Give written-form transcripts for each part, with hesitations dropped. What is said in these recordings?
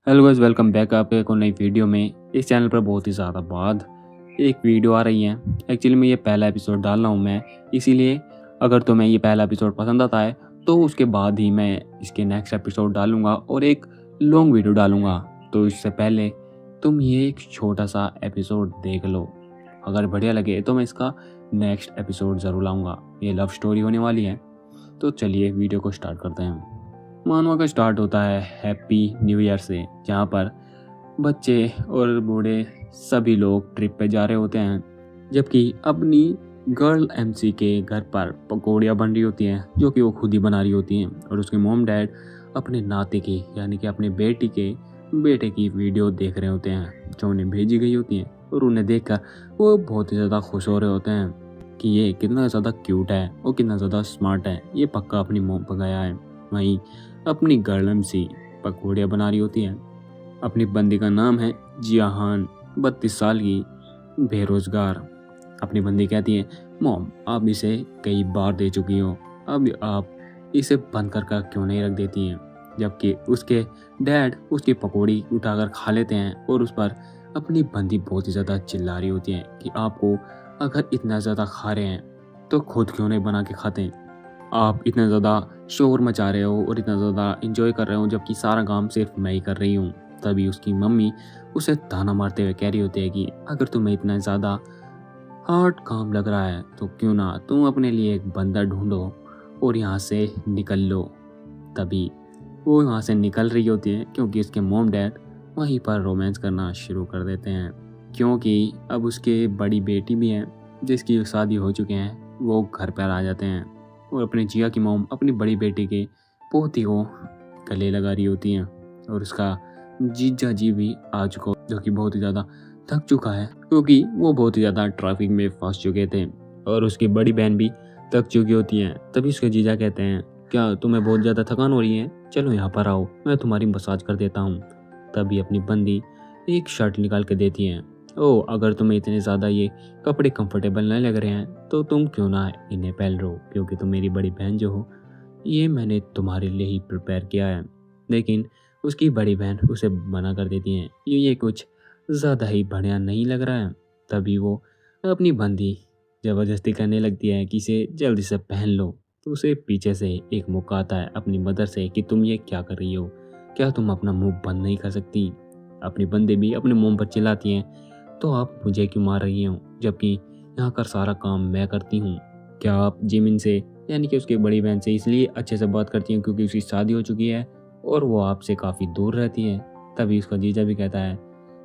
Hello guys, welcome back आपके को नई वीडियो में। इस चैनल पर बहुत ही ज़्यादा बाद एक वीडियो आ रही है। एक्चुअली में ये पहला एपिसोड डाल रहा हूँ मैं, इसीलिए अगर तुम्हें ये पहला एपिसोड पसंद आता है तो उसके बाद ही मैं इसके नेक्स्ट एपिसोड डालूँगा और एक लॉन्ग वीडियो डालूँगा। तो इससे पहले तुम ये एक छोटा सा एपिसोड देख लो, अगर बढ़िया लगे तो मैं इसका नेक्स्ट एपिसोड ज़रूर लाऊँगा। ये लव स्टोरी होने वाली है। तो चलिए वीडियो को स्टार्ट करते हैं। मानवा का स्टार्ट होता है हैप्पी न्यू ईयर से, जहाँ पर बच्चे और बूढ़े सभी लोग ट्रिप पे जा रहे होते हैं, जबकि अपनी गर्ल एमसी के घर पर पकौड़ियाँ बन रही होती हैं जो कि वो खुद ही बना रही होती हैं। और उसके मॉम डैड अपने नाते की यानी कि अपने बेटी के बेटे की वीडियो देख रहे होते हैं जो उन्हें भेजी गई होती हैं, और उन्हें देखकर वो बहुत ही ज़्यादा खुश हो रहे होते हैं कि ये कितना ज़्यादा क्यूट है और कितना ज़्यादा स्मार्ट है, ये पक्का अपनी मॉम पर गया है। वहीं अपनी गर्ल एमसी पकौड़ियाँ बना रही होती हैं। अपनी बंदी का नाम है जियाहान, 32 साल की, बेरोजगार। अपनी बंदी कहती है, मॉम आप इसे कई बार दे चुकी हो, अब आप इसे बंद कर क्यों नहीं रख देती हैं। जबकि उसके डैड उसकी पकौड़ी उठाकर खा लेते हैं और उस पर अपनी बंदी बहुत ही ज़्यादा चिल्ला रही होती है कि आपको अगर इतना ज़्यादा खा रहे हैं तो खुद क्यों नहीं बना के खाते हैं। आप इतना ज़्यादा शोर मचा रहे हो और इतना ज़्यादा इंजॉय कर रहे हो, जबकि सारा काम सिर्फ मैं ही कर रही हूँ। तभी उसकी मम्मी उसे ताना मारते हुए कह रही होती है कि अगर तुम्हें इतना ज़्यादा हार्ड काम लग रहा है तो क्यों ना तुम अपने लिए एक बंदा ढूंढो और यहाँ से निकल लो। तभी वो वहाँ से निकल रही होती है क्योंकि उसके मॉम डैड वहीं पर रोमांस करना शुरू कर देते हैं, क्योंकि अब उसके बड़ी बेटी भी है जिसकी शादी हो चुके हैं, वो घर पर आ जाते हैं। और अपने जिया की मॉम अपनी बड़ी बेटी के पोती को गले लगा रही होती हैं, और उसका जीजा जी भी आ चुका जो कि बहुत ही ज़्यादा थक चुका है क्योंकि वो बहुत ही ज़्यादा ट्रैफिक में फंस चुके थे, और उसकी बड़ी बहन भी थक चुकी होती हैं। तभी उसके जीजा कहते हैं, क्या तुम्हें बहुत ज़्यादा थकान हो रही है, चलो यहाँ पर आओ, मैं तुम्हारी मसाज कर देता हूँ। तभी अपनी बंदी एक शर्ट निकाल के देती है। ओ, अगर तुम्हें इतने ज़्यादा ये कपड़े कंफर्टेबल नहीं लग रहे हैं तो तुम क्यों ना इन्हें पहन लो, क्योंकि तुम मेरी बड़ी बहन जो हो, ये मैंने तुम्हारे लिए ही प्रिपेयर किया है। लेकिन उसकी बड़ी बहन उसे मना कर देती है, ये कुछ ज़्यादा ही बढ़िया नहीं लग रहा है। तभी वो अपनी बंदी ज़बरदस्ती करने लगती है कि इसे जल्दी से पहन लो। तो उसे पीछे से एक मौका आता है अपनी मदर से कि तुम ये क्या कर रही हो, क्या तुम अपना मुंह बंद नहीं कर सकती। अपनी बंदी भी अपने मुंह पर चिल्लाती हैं, तो आप मुझे क्यों मार रही हो, जबकि यहाँ का सारा काम मैं करती हूँ। क्या आप जिमिन से यानी कि उसकी बड़ी बहन से इसलिए अच्छे से बात करती हैं क्योंकि उसकी शादी हो चुकी है और वो आपसे काफ़ी दूर रहती है। तभी उसका जीजा भी कहता है,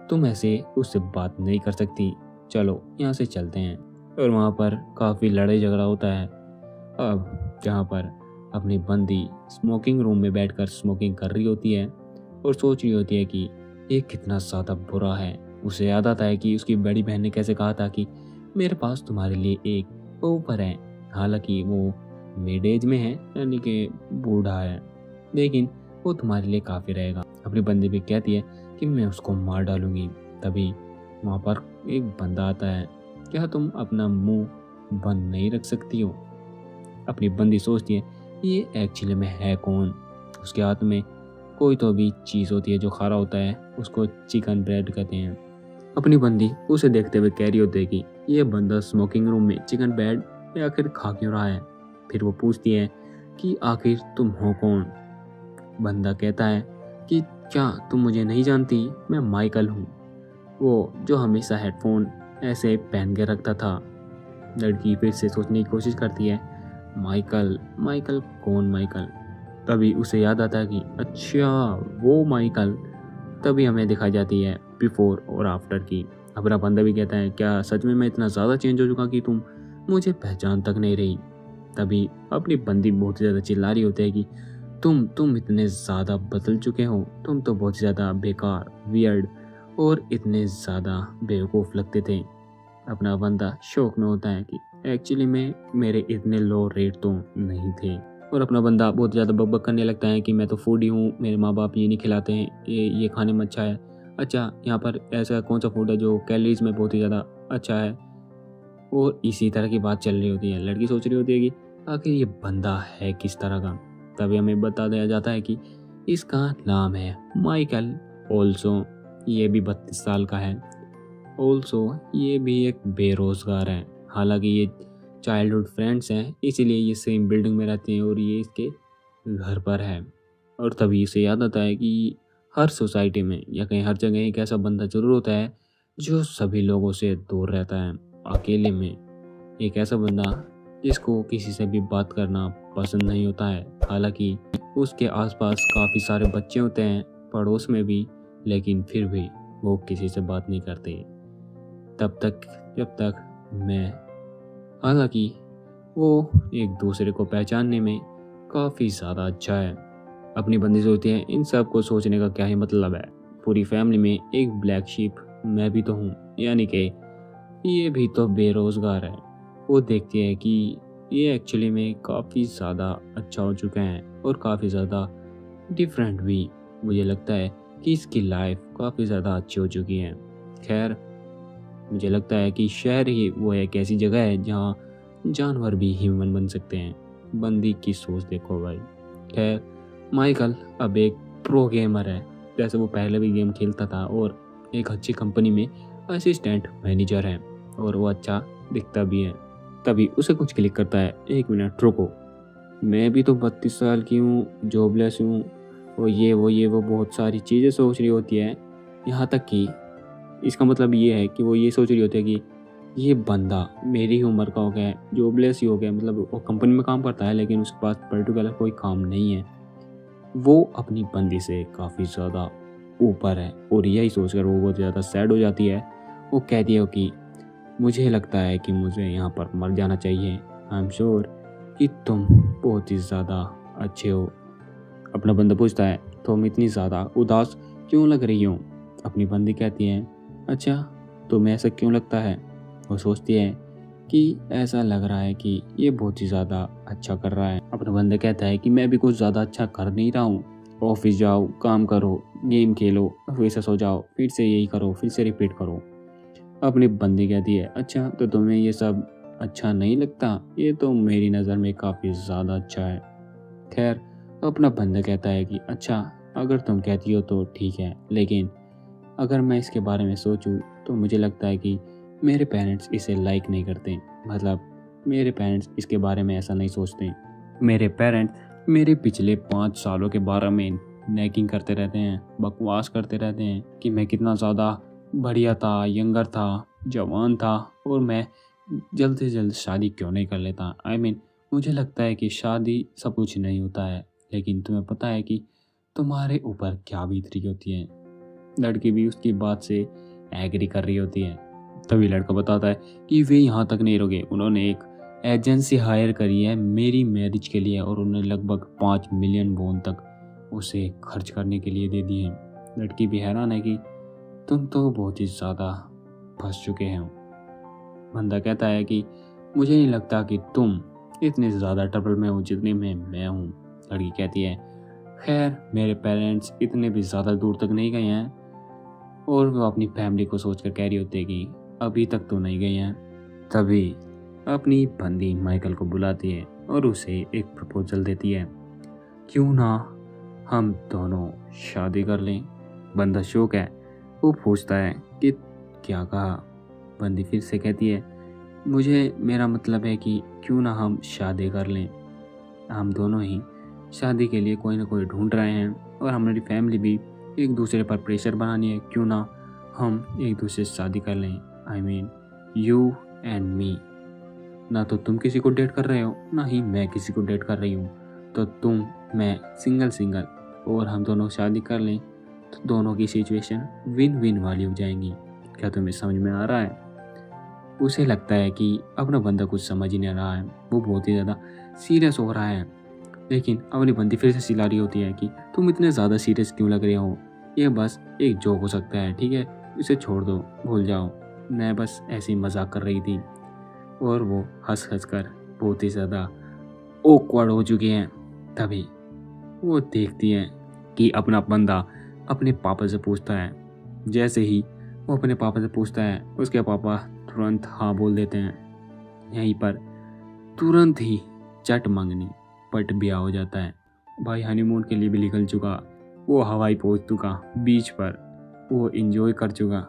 तुम ऐसे उससे बात नहीं कर सकती, चलो यहाँ से चलते हैं। और वहाँ पर काफ़ी लड़ाई झगड़ा होता है। अब जहाँ पर अपनी बंदी स्मोकिंग रूम में बैठकर स्मोकिंग कर रही होती है और सोच रही होती है कि ये कितना ज़्यादा बुरा है। उसे याद आता है कि उसकी बड़ी बहन ने कैसे कहा था कि मेरे पास तुम्हारे लिए एक ऑफर है, हालांकि वो मिड एज में है यानी कि बूढ़ा है, लेकिन वो तुम्हारे लिए काफ़ी रहेगा। अपनी बंदी भी कहती है कि मैं उसको मार डालूंगी। तभी वहाँ पर एक बंदा आता है, क्या तुम अपना मुंह बंद नहीं रख सकती हो। अपनी बंदी सोचती है ये एक्चुअली में है कौन। उसके हाथ में कोई तो भी चीज़ होती है जो खारा होता है, उसको चिकन ब्रेड कहते हैं। अपनी बंदी उसे देखते हुए कह रही होती है कि ये बंदा स्मोकिंग रूम में चिकन ब्रेड में आखिर खा क्यों रहा है। फिर वो पूछती है कि आखिर तुम हो कौन। बंदा कहता है कि क्या तुम मुझे नहीं जानती, मैं माइकल हूँ, वो जो हमेशा हेडफोन ऐसे पहन के रखता था। लड़की फिर से सोचने की कोशिश करती है, माइकल माइकल कौन माइकल। तभी उसे याद आता है कि अच्छा वो माइकल। तभी हमें दिखाई जाती है बिफोर और आफ्टर की। अपना बंदा भी कहता है, क्या सच में मैं इतना ज़्यादा चेंज हो चुका कि तुम मुझे पहचान तक नहीं रही। तभी अपनी बंदी बहुत ज़्यादा चिल्ला रही होती है कि तुम इतने ज़्यादा बदल चुके हो, तुम तो बहुत ज़्यादा बेकार, वियर्ड और इतने ज़्यादा बेवकूफ़ लगते थे। अपना बंदा शौक में होता है कि एक्चुअली में मेरे इतने लो रेट तो नहीं थे। और अपना बंदा बहुत ज़्यादा बकबक करने लगता है कि मैं तो फूडी हूँ, मेरे माँ बाप ये नहीं खिलाते हैं, ये खाने में अच्छा है। अच्छा यहाँ पर ऐसा कौन सा फूड है जो कैलोरीज में बहुत ही ज़्यादा अच्छा है। और इसी तरह की बात चल रही होती है। लड़की सोच रही होती है कि आखिर ये बंदा है किस तरह का। तभी हमें बता दिया जाता है कि इसका नाम है माइकल ऑल्सो ये भी 32 साल का है। ऑल्सो ये भी एक बेरोज़गार है। हालांकि ये चाइल्डहुड फ्रेंड्स हैं, इसीलिए ये सेम बिल्डिंग में रहते हैं और ये इसके घर पर है। और तभी इसे याद आता है कि हर सोसाइटी में या कहीं हर जगह एक ऐसा बंदा ज़रूर होता है जो सभी लोगों से दूर रहता है, अकेले में। एक ऐसा बंदा जिसको किसी से भी बात करना पसंद नहीं होता है। हालांकि उसके आसपास काफ़ी सारे बच्चे होते हैं, पड़ोस में भी, लेकिन फिर भी वो किसी से बात नहीं करते तब तक जब तक मैं। हालांकि वो एक दूसरे को पहचानने में काफ़ी ज़्यादा अच्छा है। अपनी बंदी सोचती है, इन सब को सोचने का क्या ही मतलब है। पूरी फैमिली में एक ब्लैक शीप मैं भी तो हूँ, यानी कि ये भी तो बेरोज़गार है। वो देखती है कि ये एक्चुअली में काफ़ी ज़्यादा अच्छा हो चुका है और काफ़ी ज़्यादा डिफरेंट भी। मुझे लगता है कि इसकी लाइफ काफ़ी ज़्यादा अच्छी हो चुकी है। खैर, मुझे लगता है कि शहर ही वो एक ऐसी जगह है जहाँ जानवर भी ह्यूमन बन सकते हैं। बंदी की सोच देखो भाई। खैर, माइकल अब एक प्रो गेमर है। जैसे वो पहले भी गेम खेलता था और एक अच्छी कंपनी में असिस्टेंट मैनेजर है और वो अच्छा दिखता भी है। तभी उसे कुछ क्लिक करता है, 1 मिनट रुको, मैं भी तो 32 साल की हूँ, जॉबलेस हूँ, वो बहुत सारी चीज़ें सोच रही होती है। यहाँ तक कि इसका मतलब ये है कि वो ये सोच रही होती है कि ये बंदा मेरी ही उम्र का हो गया है, जॉबलेस ही हो गया, मतलब वो कंपनी में काम करता है लेकिन उसके पास पर्टिकुलर कोई काम नहीं है। वो अपनी बंदी से काफ़ी ज़्यादा ऊपर है और यही सोचकर वो बहुत ज़्यादा सैड हो जाती है। वो कहती है कि मुझे लगता है कि मुझे यहाँ पर मर जाना चाहिए। आई एम श्योर कि तुम बहुत ही ज़्यादा अच्छे हो। अपना बंदा पूछता है, तुम इतनी ज़्यादा उदास क्यों लग रही हो? अपनी बंदी कहती है, अच्छा तुम्हें ऐसा क्यों लगता है? वो सोचती है कि ऐसा लग रहा है कि ये बहुत ही ज़्यादा अच्छा कर रहा है। अपना बंदा कहता है कि मैं भी कुछ ज़्यादा अच्छा कर नहीं रहा हूँ। ऑफिस जाओ, काम करो, गेम खेलो, फिर से सो जाओ, फिर से यही करो, फिर से रिपीट करो। अपनी बंदी कहती है, अच्छा तो तुम्हें ये सब अच्छा नहीं लगता? ये तो मेरी नज़र में काफ़ी ज़्यादा अच्छा है। खैर, अपना बंदा कहता है कि अच्छा अगर तुम कहती हो तो ठीक है, लेकिन अगर मैं इसके बारे में सोचूं तो मुझे लगता है कि मेरे पेरेंट्स इसे लाइक नहीं करते। मतलब मेरे पेरेंट्स इसके बारे में ऐसा नहीं सोचते। मेरे पेरेंट्स मेरे पिछले 5 सालों के बारे में नैकिंग करते रहते हैं, बकवास करते रहते हैं कि मैं कितना ज़्यादा बढ़िया था, यंगर था, जवान था और मैं जल्द से जल्द शादी क्यों नहीं कर लेता। मुझे लगता है कि शादी सब कुछ नहीं होता है, लेकिन तुम्हें पता है कि तुम्हारे ऊपर क्या बीत रही होती है। लड़की भी उसकी बात से एग्री कर रही होती है। तभी लड़का बताता है कि वे यहाँ तक नहीं रुके, उन्होंने एक एजेंसी हायर करी है मेरी मैरिज के लिए और उन्होंने लगभग 5 मिलियन वॉन तक उसे खर्च करने के लिए दे दिए। लड़की भी हैरान है कि तुम तो बहुत ही ज़्यादा फंस चुके हैं। बंदा कहता है कि मुझे नहीं लगता कि तुम इतने ज़्यादा ट्रबल में हो जितने में मैं हूँ। लड़की कहती है, खैर मेरे पेरेंट्स इतने भी ज़्यादा दूर तक नहीं गए हैं। और वो अपनी फैमिली को सोच कर कह रही होती है कि अभी तक तो नहीं गए हैं। तभी अपनी बंदी माइकल को बुलाती है और उसे एक प्रपोजल देती है, क्यों ना हम दोनों शादी कर लें। बंदा शौक है, वो पूछता है कि क्या कहा? बंदी फिर से कहती है, मेरा मतलब है कि क्यों ना हम शादी कर लें। हम दोनों ही शादी के लिए कोई ना कोई ढूंढ रहे हैं और हमारी फैमिली भी एक दूसरे पर प्रेशर बनानी है, क्यों ना हम एक दूसरे से शादी कर लें। You and me. ना तो तुम किसी को डेट कर रहे हो, ना ही मैं किसी को डेट कर रही हूँ, तो तुम मैं सिंगल और हम दोनों शादी कर लें तो दोनों की सिचुएशन विन विन वाली हो जाएंगी। क्या तुम्हें समझ में आ रहा है? उसे लगता है कि अपना बंदा कुछ समझ ही नहीं रहा है, वो बहुत ही ज़्यादा सीरियस हो रहा है। लेकिन अपनी बंदी फिर से चिल्ला रही होती है कि तुम इतने ज़्यादा सीरियस क्यों लग रहे हो, ये बस एक जोक हो सकता है, ठीक है, इसे छोड़ दो, भूल जाओ, मैं बस ऐसे ही मजाक कर रही थी। और वो हंस कर बहुत ही ज़्यादा ऑकवर्ड हो चुकी हैं। तभी वो देखती हैं कि अपना बंदा अपने पापा से पूछता है। जैसे ही वो अपने पापा से पूछता है, उसके पापा तुरंत हाँ बोल देते हैं। यहीं पर तुरंत ही चट मंगनी पट ब्याह हो जाता है। भाई हनीमून के लिए भी निकल चुका वो हवाई पहुंच चुका बीच पर, वो एंजॉय कर चुका,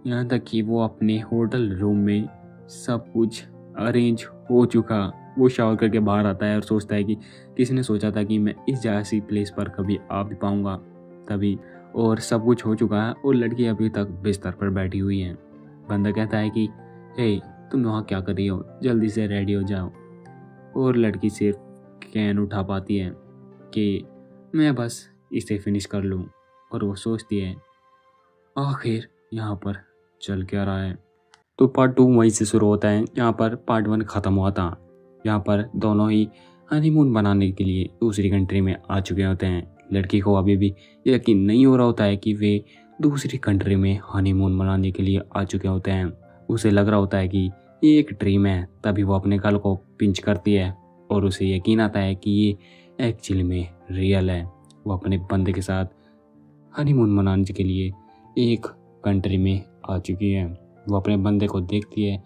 यहाँ तक कि वो अपने होटल रूम में सब कुछ अरेंज हो चुका। वो शावर करके बाहर आता है और सोचता है कि किसने सोचा था कि मैं इस जैसी प्लेस पर कभी आ भी पाऊँगा तभी। और सब कुछ हो चुका है और लड़की अभी तक बिस्तर पर बैठी हुई है। बंदा कहता है कि हे, तुम वहाँ क्या कर रही हो, जल्दी से रेडी हो जाओ। और लड़की सिर्फ कैन उठा पाती है कि मैं बस इसे फिनिश कर लूँ। और वो सोचती है आखिर यहाँ पर चल क्या रहा है। तो पार्ट 2 वहीं से शुरू होता है जहाँ पर पार्ट 1 ख़त्म हुआ था। यहाँ पर दोनों ही हनीमून बनाने के लिए दूसरी कंट्री में आ चुके होते हैं। लड़की को अभी भी यकीन नहीं हो रहा होता है कि वे दूसरी कंट्री में हनीमून मनाने के लिए आ चुके होते हैं। उसे लग रहा होता है कि ये एक ड्रीम है। तभी वो अपने गाल को पिंच करती है और उसे यकीन आता है कि ये एक्चुअली में रियल है। वो अपने बंदे के साथ हनीमून मनाने के लिए एक कंट्री में आ चुकी है। वो अपने बंदे को देखती है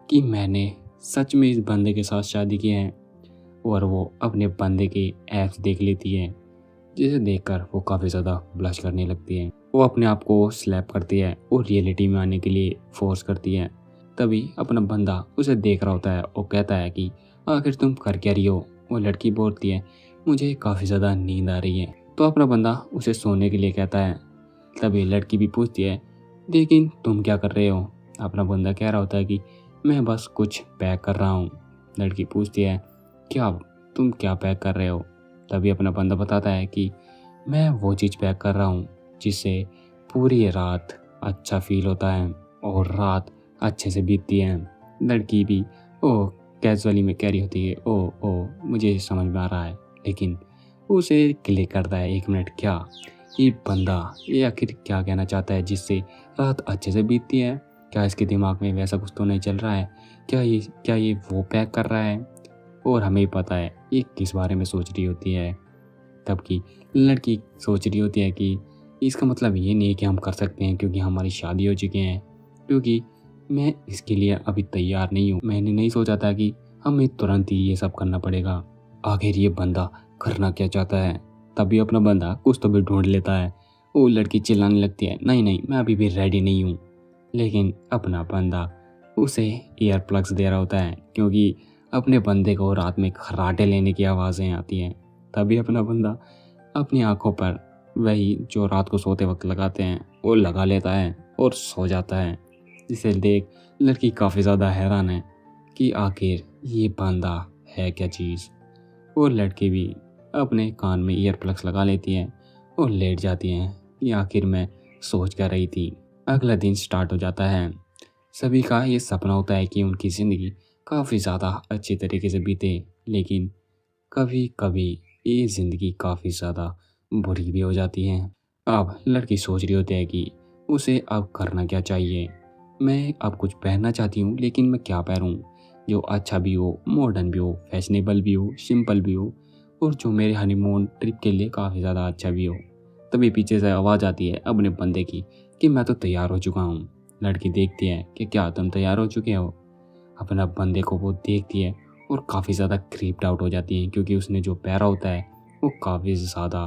कि मैंने सच में इस बंदे के साथ शादी की है। और वो अपने बंदे के एप्स देख लेती है, जिसे देखकर वो काफ़ी ज़्यादा ब्लश करने लगती है। वो अपने आप को स्लैप करती है और रियलिटी में आने के लिए फोर्स करती है। तभी अपना बंदा उसे देख रहा होता है और कहता है कि आखिर तुम कर क्या रही हो। वो लड़की बोलती है मुझे काफ़ी ज़्यादा नींद आ रही है। तो अपना बंदा उसे सोने के लिए कहता है। तभी लड़की भी पूछती है लेकिन तुम क्या कर रहे हो। अपना बंदा कह रहा होता है कि मैं बस कुछ पैक कर रहा हूँ। लड़की पूछती है क्या, तुम क्या पैक कर रहे हो। तभी अपना बंदा बताता है कि मैं वो चीज़ पैक कर रहा हूँ जिससे पूरी रात अच्छा फील होता है और रात अच्छे से बीतती है। लड़की भी ओ कैजुअली में कह रही होती है ओ मुझे समझ में आ रहा है। लेकिन उसे क्लिक करता है 1 मिनट, क्या ये बंदा ये आखिर क्या कहना चाहता है जिससे रात अच्छे से बीतती है। क्या इसके दिमाग में वैसा कुछ तो नहीं चल रहा है। क्या ये वो पैक कर रहा है। और हमें पता है ये किस बारे में सोच रही होती है। तब की लड़की सोच रही होती है कि इसका मतलब ये नहीं कि हम कर सकते हैं क्योंकि हमारी शादी हो चुकी है, क्योंकि मैं इसके लिए अभी तैयार नहीं हूँ। मैंने नहीं सोचा था कि हमें तुरंत ही ये सब करना पड़ेगा। आखिर ये बंदा करना क्या चाहता है। तभी अपना बंदा कुछ तो भी ढूंढ लेता है। वो लड़की चिल्लाने लगती है नहीं मैं अभी भी रेडी नहीं हूँ। लेकिन अपना बंदा उसे ईयर प्लग्स दे रहा होता है क्योंकि अपने बंदे को रात में खर्राटे लेने की आवाज़ें आती हैं। तभी अपना बंदा अपनी आंखों पर वही जो रात को सोते वक्त लगाते हैं वो लगा लेता है और सो जाता है। जिसे देख लड़की काफ़ी ज़्यादा हैरान है कि आखिर ये बंदा है क्या चीज़। और लड़की भी अपने कान में ईयर प्लग्स लगा लेती है और लेट जाती हैं कि आखिर मैं सोच कर रही थी। अगला दिन स्टार्ट हो जाता है। सभी का ये सपना होता है कि उनकी ज़िंदगी काफ़ी ज़्यादा अच्छी तरीके से बीते, लेकिन कभी कभी ये ज़िंदगी काफ़ी ज़्यादा बुरी भी हो जाती है। अब लड़की सोच रही होती है कि उसे अब करना क्या चाहिए। मैं अब कुछ पहनना चाहती हूँ लेकिन मैं क्या पहनूँ जो अच्छा भी हो, मॉडर्न भी हो, फैशनेबल भी हो, सिंपल भी हो और जो मेरे हनीमून ट्रिप के लिए काफ़ी ज़्यादा अच्छा भी हो। तभी पीछे से आवाज़ आती है अपने बंदे की कि मैं तो तैयार हो चुका हूँ। लड़की देखती है कि क्या तुम तैयार हो चुके हो। अपना बंदे को वो देखती है और काफ़ी ज़्यादा क्रीप्ड आउट हो जाती है क्योंकि उसने जो पहना होता है वो काफ़ी ज़्यादा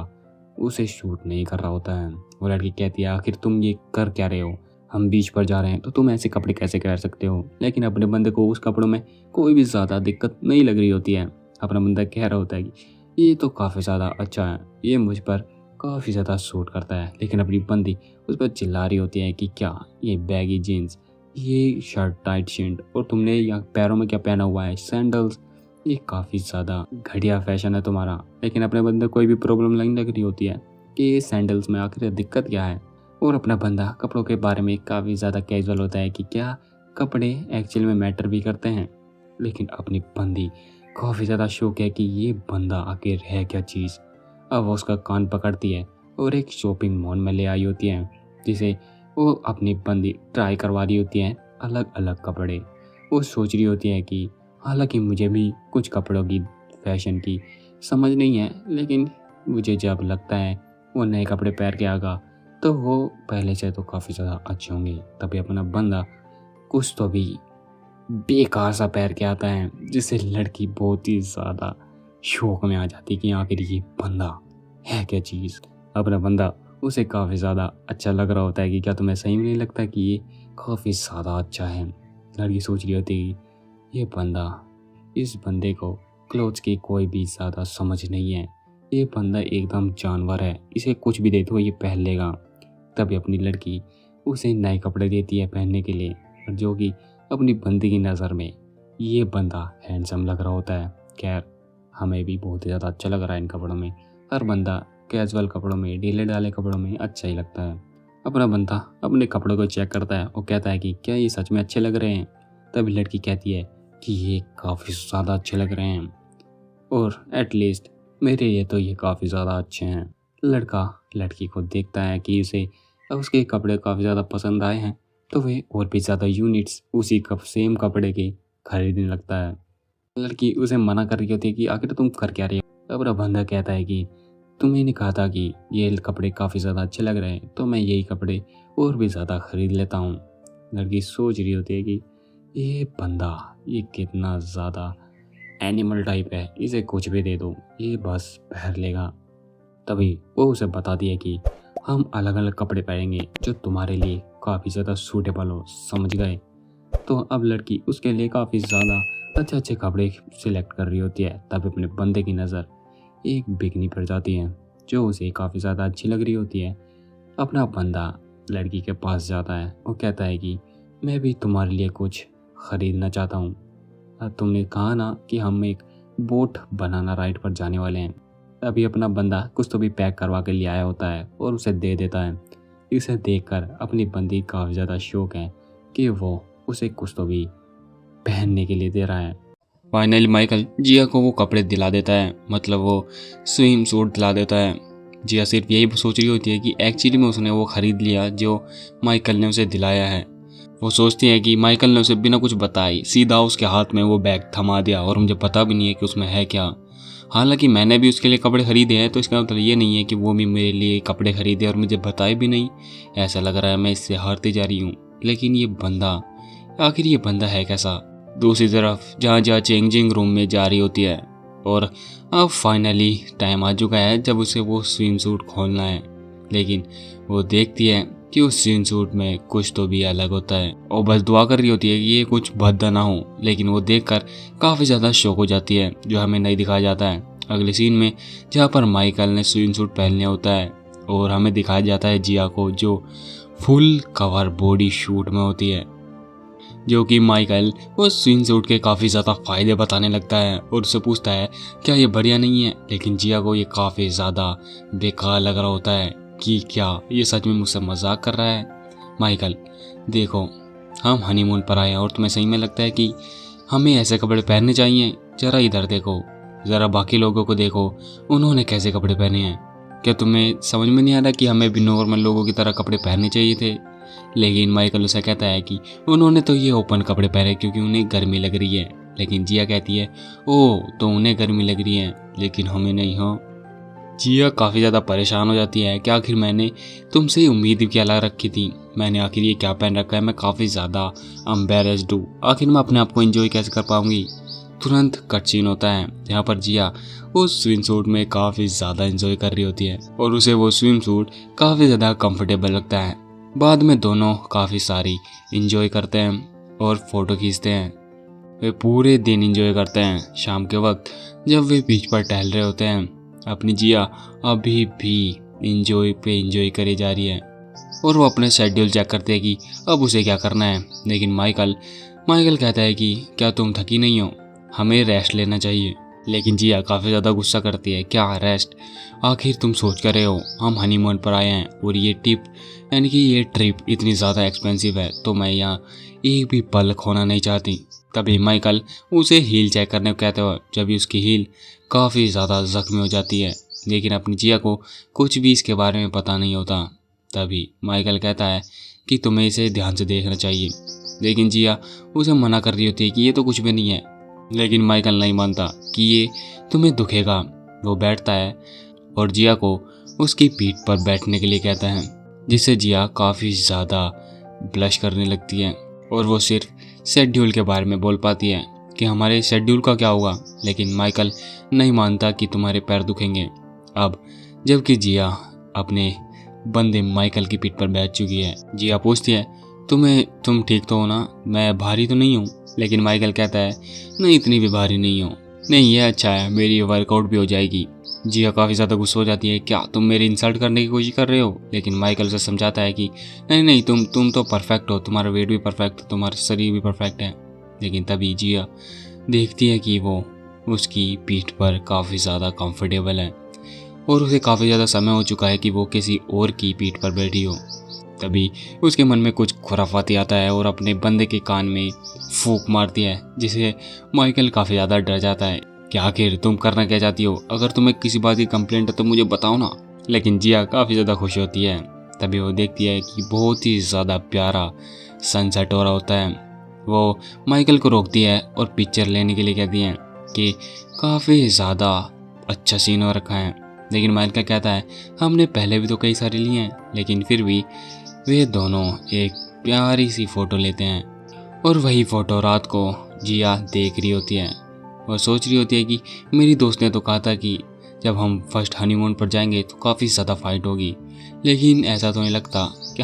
उसे शूट नहीं कर रहा होता है। वो लड़की कहती है आखिर तुम ये कर क्या रहे हो, हम बीच पर जा रहे हैं तो तुम ऐसे कपड़े कैसे कर सकते हो। लेकिन अपने बंदे को उस कपड़ों में कोई भी ज़्यादा दिक्कत नहीं लग रही होती है। अपना बंदा कह रहा होता है कि ये तो काफ़ी ज़्यादा अच्छा है, ये मुझ पर काफ़ी ज़्यादा सूट करता है। लेकिन अपनी बंदी उस पर चिल्ला रही होती है कि क्या ये बैगी जीन्स, ये शर्ट टाइट शर्ट और तुमने यहाँ पैरों में क्या पहना हुआ है, सैंडल्स, ये काफ़ी ज़्यादा घटिया फैशन है तुम्हारा। लेकिन अपने बंदे कोई भी प्रॉब्लम नहीं लग रही होती है कि ये सैंडल्स में आखिर दिक्कत क्या है। और अपना बंदा कपड़ों के बारे में काफ़ी ज़्यादा कैजुअल होता है कि क्या कपड़े एक्चुअल में मैटर भी करते हैं। लेकिन अपनी बंदी काफ़ी ज़्यादा शौक है कि ये बंदा आखिर है क्या चीज़। अब वो उसका कान पकड़ती है और एक शॉपिंग मॉल में ले आई होती है जिसे वो अपनी बंदी ट्राई करवा रही होती है अलग अलग कपड़े। वो सोच रही होती है कि हालांकि मुझे भी कुछ कपड़ों की फैशन की समझ नहीं है, लेकिन मुझे जब लगता है वो नए कपड़े पहन के आएगा तो वो पहले से तो काफ़ी ज़्यादा अच्छे होंगे। तभी अपना बंदा कुछ तो भी बेकार सा पहन के आता है जिससे लड़की बहुत ही ज़्यादा शौक में आ जाती कि आखिर ये बंदा है क्या चीज़। अपना बंदा उसे काफ़ी ज़्यादा अच्छा लग रहा होता है कि क्या तुम्हें सही में नहीं लगता कि ये काफ़ी ज़्यादा अच्छा है। लड़की सोच रही होती है कि ये बंदा, इस बंदे को क्लोथ्स की कोई भी ज़्यादा समझ नहीं है। ये बंदा एकदम जानवर है, इसे कुछ भी दे दो ये पहन लेगा। तभी अपनी लड़की उसे नए कपड़े देती है पहनने के लिए, और जो कि अपनी बंदी की नज़र में ये बंदा हैंडसम लग रहा होता है। खैर, हमें भी बहुत ही ज़्यादा अच्छा लग रहा है इन कपड़ों में। हर बंदा कैजुअल कपड़ों में, ढीले ढाले कपड़ों में अच्छा ही लगता है। अपना बंदा अपने कपड़ों को चेक करता है और कहता है कि क्या ये सच में अच्छे लग रहे हैं। तभी लड़की कहती है कि ये काफ़ी ज़्यादा अच्छे लग रहे हैं, और एटलीस्ट मेरे लिए तो ये काफ़ी ज़्यादा अच्छे हैं। लड़का लड़की को देखता है कि उसे उसके कपड़े काफ़ी ज़्यादा पसंद आए हैं, तो वह और भी ज़्यादा यूनिट्स उसी सेम कपड़े के खरीदने लगता है। लड़की उसे मना कर रही होती है कि आखिर तुम कर क्या रही हो। अब बंदा कहता है कि तुमने कहा था कि ये कपड़े काफ़ी ज़्यादा अच्छे लग रहे हैं, तो मैं यही कपड़े और भी ज़्यादा खरीद लेता हूँ। लड़की सोच रही होती है कि ये बंदा, ये कितना ज़्यादा एनिमल टाइप है, इसे कुछ भी दे दो ये बस पहन लेगा। तभी वो उसे बताती है कि हम अलग अलग कपड़े पहनेंगे जो तुम्हारे लिए काफ़ी ज़्यादा सूटेबल हो, समझ गए। तो अब लड़की उसके लिए काफ़ी ज़्यादा अच्छे अच्छे कपड़े सिलेक्ट कर रही होती है। तब अपने बंदे की नज़र एक बिकनी पर जाती है जो उसे काफ़ी ज़्यादा अच्छी लग रही होती है। अपना बंदा लड़की के पास जाता है और कहता है कि मैं भी तुम्हारे लिए कुछ ख़रीदना चाहता हूँ। तुमने कहा ना कि हम एक बोट बनाना राइड पर जाने वाले हैं। अभी अपना बंदा कुछ तो भी पैक करवा के ले आया होता है और उसे दे देता है। इसे देखकर अपनी बंदी काफ़ी ज़्यादा शौक है कि वो उसे कुछ तो भी पहनने के लिए दे रहा है। फाइनली माइकल जिया को वो कपड़े दिला देता है, मतलब वो स्विम सूट दिला देता है। जिया सिर्फ यही सोच रही होती है कि एक्चुअली में उसने वो ख़रीद लिया जो माइकल ने उसे दिलाया है। वो सोचती है कि माइकल ने उसे बिना कुछ बताए सीधा उसके हाथ में वो बैग थमा दिया और मुझे पता भी नहीं है कि उसमें है क्या। हालांकि मैंने भी उसके लिए कपड़े खरीदे हैं, तो इसका मतलब ये नहीं है कि वो भी मेरे लिए कपड़े खरीदे और मुझे बताए भी नहीं। ऐसा लग रहा है मैं इससे हारती जा रही हूँ। लेकिन ये बंदा, आखिर ये बंदा है कैसा। दूसरी तरफ जहाँ चेंजिंग रूम में जा रही होती है और अब फाइनली टाइम आ चुका है जब उसे वो स्विम सूट खोलना है। लेकिन वो देखती है कि उस स्विम सूट में कुछ तो भी अलग होता है और बस दुआ कर रही होती है कि ये कुछ भद्दा ना हो। लेकिन वो देखकर काफ़ी ज़्यादा शौक हो जाती है, जो हमें नहीं दिखाया जाता है अगले सीन में, जहाँ पर माइकल ने स्विम सूट पहन लिया होता है और हमें दिखाया जाता है जिया को जो फुल कवर बॉडी शूट में होती है, जो कि माइकल उस स्विम सूट के काफ़ी ज़्यादा फ़ायदे बताने लगता है और उससे पूछता है क्या ये बढ़िया नहीं है। लेकिन जिया को ये काफ़ी ज़्यादा बेकार लग रहा होता है कि क्या ये सच में मुझसे मजाक कर रहा है। माइकल देखो, हम हनीमून पर आए हैं और तुम्हें सही में लगता है कि हमें ऐसे कपड़े पहनने चाहिए। ज़रा इधर देखो, ज़रा बाकी लोगों को देखो, उन्होंने कैसे कपड़े पहने हैं। क्या तुम्हें समझ में नहीं आ रहा कि हमें भी नॉर्मल लोगों की तरह कपड़े पहनने चाहिए थे। लेकिन माइकल उसे कहता है कि उन्होंने तो ये ओपन कपड़े पहने क्योंकि उन्हें गर्मी लग रही है। लेकिन जिया कहती है ओह तो उन्हें गर्मी लग रही है लेकिन हमें नहीं हो। जिया काफ़ी ज़्यादा परेशान हो जाती है कि आखिर मैंने तुमसे उम्मीद क्या ला रखी थी। मैंने आखिर ये क्या पहन रखा है, मैं काफ़ी ज़्यादा एम्बेरस्ड हूँ। आखिर मैं अपने आप को एंजॉय कैसे कर पाऊँगी। तुरंत कट सीन होता है जहाँ पर जिया उस स्विम सूट में काफ़ी ज़्यादा एंजॉय कर रही होती है और उसे वो स्विम सूट काफ़ी ज़्यादा कंफर्टेबल लगता है। बाद में दोनों काफ़ी सारी एंजॉय करते हैं और फ़ोटो खींचते हैं। वे पूरे दिन एंजॉय करते हैं। शाम के वक्त जब वे बीच पर टहल रहे होते हैं, अपनी जिया अभी भी एंजॉय करे जा रही है और वो अपने शेड्यूल चेक करते हैं कि अब उसे क्या करना है। लेकिन माइकल कहता है कि क्या तुम थकी नहीं हो, हमें रेस्ट लेना चाहिए। लेकिन जिया काफ़ी ज़्यादा गुस्सा करती है, क्या रेस्ट, आखिर तुम सोच कर रहे हो हम हनीमून पर आए हैं और ये ट्रिप इतनी ज़्यादा एक्सपेंसिव है, तो मैं यहाँ एक भी पल खोना नहीं चाहती। तभी माइकल उसे हील चेक करने को कहते हो, जब भी उसकी हील काफ़ी ज़्यादा ज़ख्मी हो जाती है। लेकिन अपनी जिया को कुछ भी इसके बारे में पता नहीं होता। तभी माइकल कहता है कि तुम्हें इसे ध्यान से देखना चाहिए। लेकिन जिया उसे मना कर रही होती है कि ये तो कुछ भी नहीं है। लेकिन माइकल नहीं मानता कि ये तुम्हें दुखेगा। वो बैठता है और जिया को उसकी पीठ पर बैठने के लिए कहता है, जिससे जिया काफ़ी ज़्यादा ब्लश करने लगती है और वो सिर्फ शेड्यूल के बारे में बोल पाती है कि हमारे शेड्यूल का क्या होगा। लेकिन माइकल नहीं मानता कि तुम्हारे पैर दुखेंगे। अब जबकि जिया अपने बंदे माइकल की पीठ पर बैठ चुकी है। जिया पूछती है तुम ठीक तो हो ना, मैं भारी तो नहीं हूँ? लेकिन माइकल कहता है नहीं, इतनी भी भारी नहीं हो। नहीं, ये अच्छा है, मेरी वर्कआउट भी हो जाएगी। जिया काफ़ी ज़्यादा गुस्सा हो जाती है, क्या तुम मेरी इंसल्ट करने की कोशिश कर रहे हो? लेकिन माइकल उसे समझाता है कि नहीं नहीं, तुम तो परफेक्ट हो, तुम्हारा वेट भी परफेक्ट, तुम्हारा शरीर भी परफेक्ट है। लेकिन तभी जिया देखती है कि वो उसकी पीठ पर काफ़ी ज़्यादा कंफर्टेबल है और उसे काफ़ी ज़्यादा समय हो चुका है कि वो किसी और की पीठ पर बैठी हो। तभी उसके मन में कुछ खुराफाती आता है और अपने बंदे के कान में फूंक मारती है, जिसे माइकल काफ़ी ज़्यादा डर जाता है कि आखिर तुम करना क्या चाहती हो? अगर तुम्हें किसी बात की कंप्लेंट है तो मुझे बताओ ना। लेकिन जिया काफ़ी ज़्यादा खुश होती है। तभी वो देखती है कि बहुत ही ज़्यादा प्यारा सनसेट हो रहा होता है। वो माइकल को रोकती है और पिक्चर लेने के लिए कहती है कि काफ़ी ज़्यादा अच्छा सीन हो रखा है। लेकिन माइकल कहता है हमने पहले भी तो कई सारे लिए हैं। लेकिन फिर भी वे दोनों एक प्यारी सी फ़ोटो लेते हैं और वही फ़ोटो रात को जिया देख रही होती है और सोच रही होती है कि मेरी दोस्त ने तो कहा था कि जब हम फर्स्ट हनीमून पर जाएंगे तो काफ़ी ज़्यादा फाइट होगी। लेकिन ऐसा तो नहीं लगता कि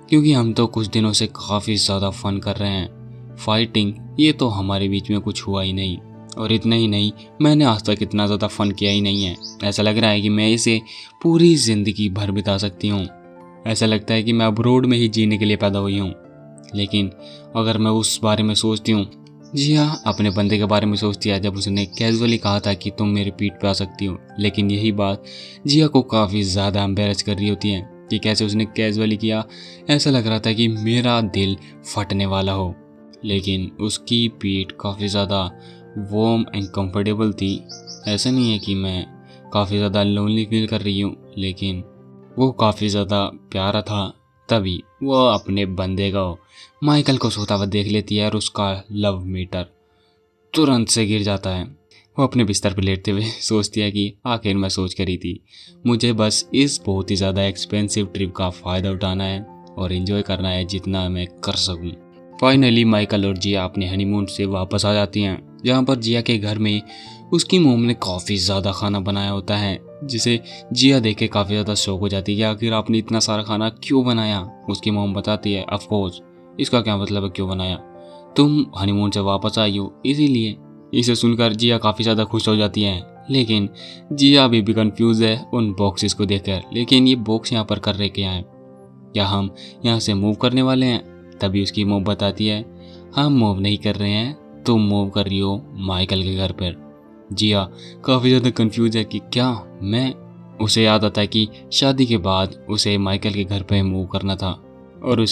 क्योंकि हम तो कुछ दिनों से काफ़ी ज़्यादा फन कर रहे हैं। फाइटिंग ये तो हमारे बीच में कुछ हुआ ही नहीं, और इतना ही नहीं, मैंने आज तक इतना ज़्यादा फन किया ही नहीं है। ऐसा लग रहा है कि मैं इसे पूरी ज़िंदगी भर बिता सकती हूँ। ऐसा लगता है कि मैं अब्रोड में ही जीने के लिए पैदा हुई हूँ। लेकिन अगर मैं उस बारे में सोचती हूँ, जिया अपने बंदे के बारे में सोचती है जब उसने कैजुअली कहा था कि तुम मेरी पीठ पे आ सकती हो। लेकिन यही बात जिया को काफ़ी ज़्यादा एम्बेरस कर रही होती है कि कैसे उसने कैजुअली किया। ऐसा लग रहा था कि मेरा दिल फटने वाला हो। लेकिन उसकी पीठ काफ़ी ज़्यादा वार्म एंड कंफर्टेबल थी। ऐसा नहीं है कि मैं काफ़ी ज़्यादा लोनली फील कर रही हूँ, लेकिन वो काफ़ी ज़्यादा प्यारा था। तभी वो अपने बंदे को माइकल को सोता हुआ देख लेती है और उसका लव मीटर तुरंत से गिर जाता है। वो अपने बिस्तर पर लेटते हुए सोचती है कि आखिर मैं सोच कर ही थी, मुझे बस इस बहुत ही ज़्यादा एक्सपेंसिव ट्रिप का फ़ायदा उठाना है और एंजॉय करना है जितना मैं कर सकूं। फाइनली माइकल और जिया अपने हनीमून से वापस आ जाती हैं, जहाँ पर जिया के घर में उसकी मोम ने काफ़ी ज़्यादा खाना बनाया होता है, जिसे जिया देख के काफ़ी ज़्यादा शौक हो जाती है कि आखिर आपने इतना सारा खाना क्यों बनाया। उसकी मोम बताती है ऑफ कोर्स, इसका क्या मतलब है क्यों बनाया, तुम हनीमून से वापस आई हो इसीलिए। इसे सुनकर जिया काफ़ी ज़्यादा खुश हो जाती है। लेकिन जिया अभी भी कंफ्यूज है उन बॉक्सेस को देखकर। लेकिन ये बॉक्स यहाँ पर कर रहे क्या हैं? क्या हम यहाँ से मूव करने वाले हैं? तभी उसकी मोम बताती है हम मूव नहीं कर रहे हैं, तुम मूव कर रही हो माइकल के घर पर। जिया काफ़ी ज़्यादा कंफ्यूज है कि क्या मैं, उसे याद आता है कि शादी के बाद उसे माइकल के घर पर मूव करना था और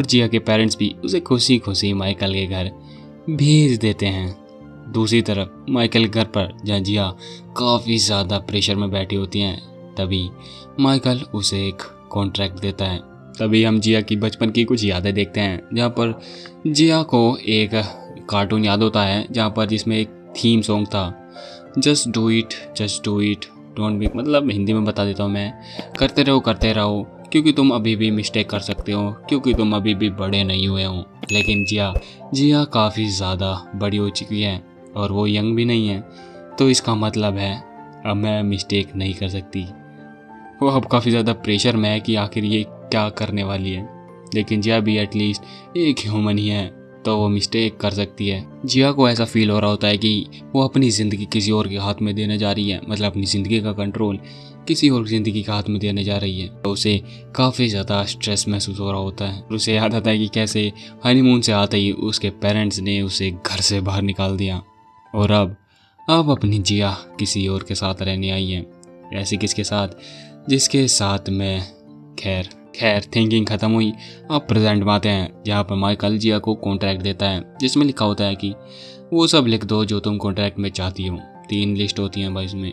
जिया के पेरेंट्स भी उसे खुशी खुशी माइकल के घर भेज देते हैं। दूसरी तरफ माइकल के घर पर जहाँ जिया काफ़ी ज़्यादा प्रेशर में बैठी होती हैं, तभी माइकल उसे एक कॉन्ट्रैक्ट देता है। तभी हम जिया की बचपन की कुछ यादें देखते हैं, जहाँ पर जिया को एक कार्टून याद होता है जहाँ पर जिसमें एक थीम सॉन्ग था, just do it don't be, मतलब हिंदी में बता देता हूँ मैं, करते रहो क्योंकि तुम अभी भी मिस्टेक कर सकते हो, क्योंकि तुम अभी भी बड़े नहीं हुए हो। लेकिन जिया काफ़ी ज़्यादा बड़ी हो चुकी है और वो यंग भी नहीं है, तो इसका मतलब है अब मैं मिस्टेक नहीं कर सकती। वो अब काफ़ी ज़्यादा प्रेशर में है कि आखिर ये क्या करने वाली है। लेकिन जिया भी एटलीस्ट एक ह्यूमन ही है, तो वो मिस्टेक कर सकती है। जिया को ऐसा फील हो रहा होता है कि वो अपनी ज़िंदगी किसी और के हाथ में देने जा रही है, मतलब अपनी ज़िंदगी का कंट्रोल किसी और ज़िंदगी के हाथ में देने जा रही है। तो उसे काफ़ी ज़्यादा स्ट्रेस महसूस हो रहा होता है। उसे याद आता है कि कैसे हनीमून से आते ही उसके पेरेंट्स ने उसे घर से बाहर निकाल दिया और अब अपनी जिया किसी और के साथ रहने आई है। ऐसे किसके साथ? जिसके साथ में खैर थिंकिंग ख़त्म हुई। अब प्रेजेंट में आते हैं, जहाँ पर माइकल जिया को कॉन्ट्रैक्ट देता है जिसमें लिखा होता है कि वो सब लिख दो जो तुम कॉन्ट्रैक्ट में चाहती हो। 3 लिस्ट होती हैं भाई इसमें।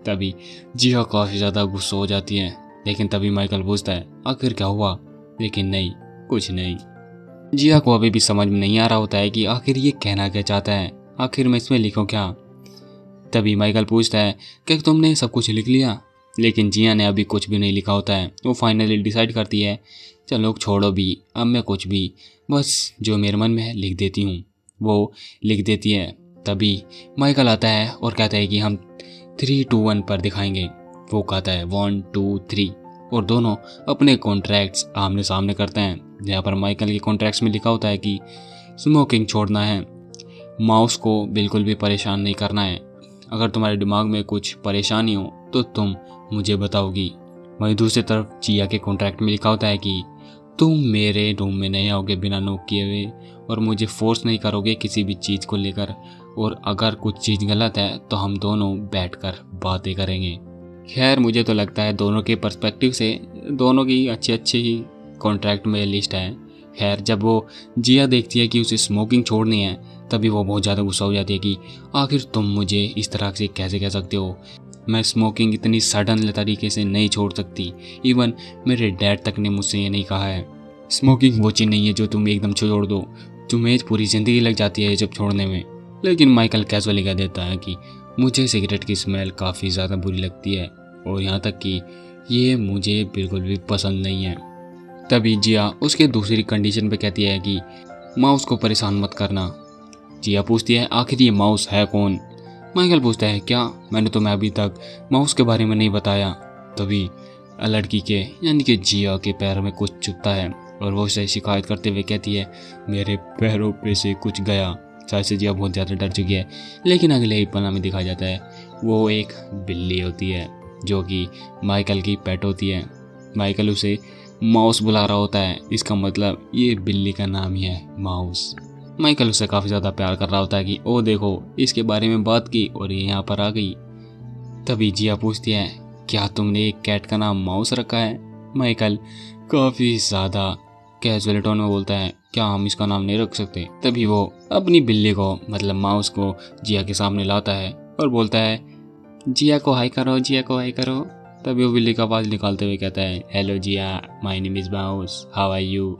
तभी जिया काफ़ी ज़्यादा गुस्सा हो जाती है। लेकिन तभी माइकल पूछता है आखिर क्या हुआ? लेकिन नहीं, कुछ नहीं। जिया को अभी भी समझ में नहीं आ रहा होता है कि आखिर ये कहना क्या चाहता है, आखिर मैं इसमें लिखूँ क्या। तभी माइकल पूछता है क्या तुमने सब कुछ लिख लिया? लेकिन जिया ने अभी कुछ भी नहीं लिखा होता है। वो फाइनली डिसाइड करती है चलो छोड़ो भी, अब मैं कुछ भी, बस जो मेरे मन में है लिख देती हूँ। वो लिख देती है। तभी माइकल आता है और कहता है कि हम 3, 2, 1 पर दिखाएंगे। वो कहता है 1 2 3 और दोनों अपने कॉन्ट्रैक्ट्स आमने सामने करते हैं। यहाँ पर माइकल के कॉन्ट्रैक्ट्स में लिखा होता है कि स्मोकिंग छोड़ना है, माउस को बिल्कुल भी परेशान नहीं करना है, अगर तुम्हारे दिमाग में कुछ परेशानी हो तो तुम मुझे बताओगी। वहीं दूसरी तरफ जिया के कॉन्ट्रैक्ट में लिखा होता है कि तुम मेरे रूम में नहीं आओगे बिना नॉक किए हुए और मुझे फोर्स नहीं करोगे किसी भी चीज़ को लेकर, और अगर कुछ चीज़ गलत है तो हम दोनों बैठकर बातें करेंगे। खैर मुझे तो लगता है दोनों के पर्सपेक्टिव से दोनों की अच्छी ही कॉन्ट्रैक्ट में लिस्ट है। खैर जब वो जिया देखती है कि उसे स्मोकिंग छोड़नी है तभी वो बहुत ज़्यादा गुस्सा हो जाती है कि आखिर तुम मुझे इस तरह से कैसे कह सकते हो, मैं स्मोकिंग इतनी सडन तरीके से नहीं छोड़ सकती, इवन मेरे डैड तक ने मुझसे ये नहीं कहा है। स्मोकिंग वो चीज़ नहीं है जो तुम एकदम छोड़ दो, तुम्हें पूरी ज़िंदगी लग जाती है जब छोड़ने में। लेकिन माइकल कैजुअली कह देता है कि मुझे सिगरेट की स्मेल काफ़ी ज़्यादा बुरी लगती है और यहाँ तक कि ये मुझे बिल्कुल भी पसंद नहीं है। तभी जिया उसके दूसरी कंडीशन पे कहती है कि माउस को परेशान मत करना। जिया पूछती है आखिर ये माउस है कौन। माइकल पूछता है क्या, मैंने तुम्हें अभी तक माउस के बारे में नहीं बताया। तभी लड़की के यानी कि जिया के पैर में कुछ चुभता है और वो उसे शिकायत करते हुए कहती है मेरे पैरों पे से कुछ गया। शायद से जिया बहुत ज़्यादा डर चुकी है, लेकिन अगले ही पल में दिखाया जाता है वो एक बिल्ली होती है जो कि माइकल की पेट होती है। माइकल उसे माउस बुला रहा होता है, इसका मतलब ये बिल्ली का नाम ही है माउस। माइकल उससे काफ़ी ज़्यादा प्यार कर रहा होता है कि ओ देखो इसके बारे में बात की और ये यहाँ पर आ गई। तभी जिया पूछती है क्या तुमने एक कैट का नाम माउस रखा है। माइकल काफ़ी ज़्यादा कैजुअल टोन में बोलता है क्या हम इसका नाम नहीं रख सकते। तभी वो अपनी बिल्ली को मतलब माउस को जिया के सामने लाता है और बोलता है जिया को हाई करो, जिया को हाई करो। तभी वो बिल्ली का आवाज़ निकालते हुए कहता है hello Jiya, my name is Mouse, how are you.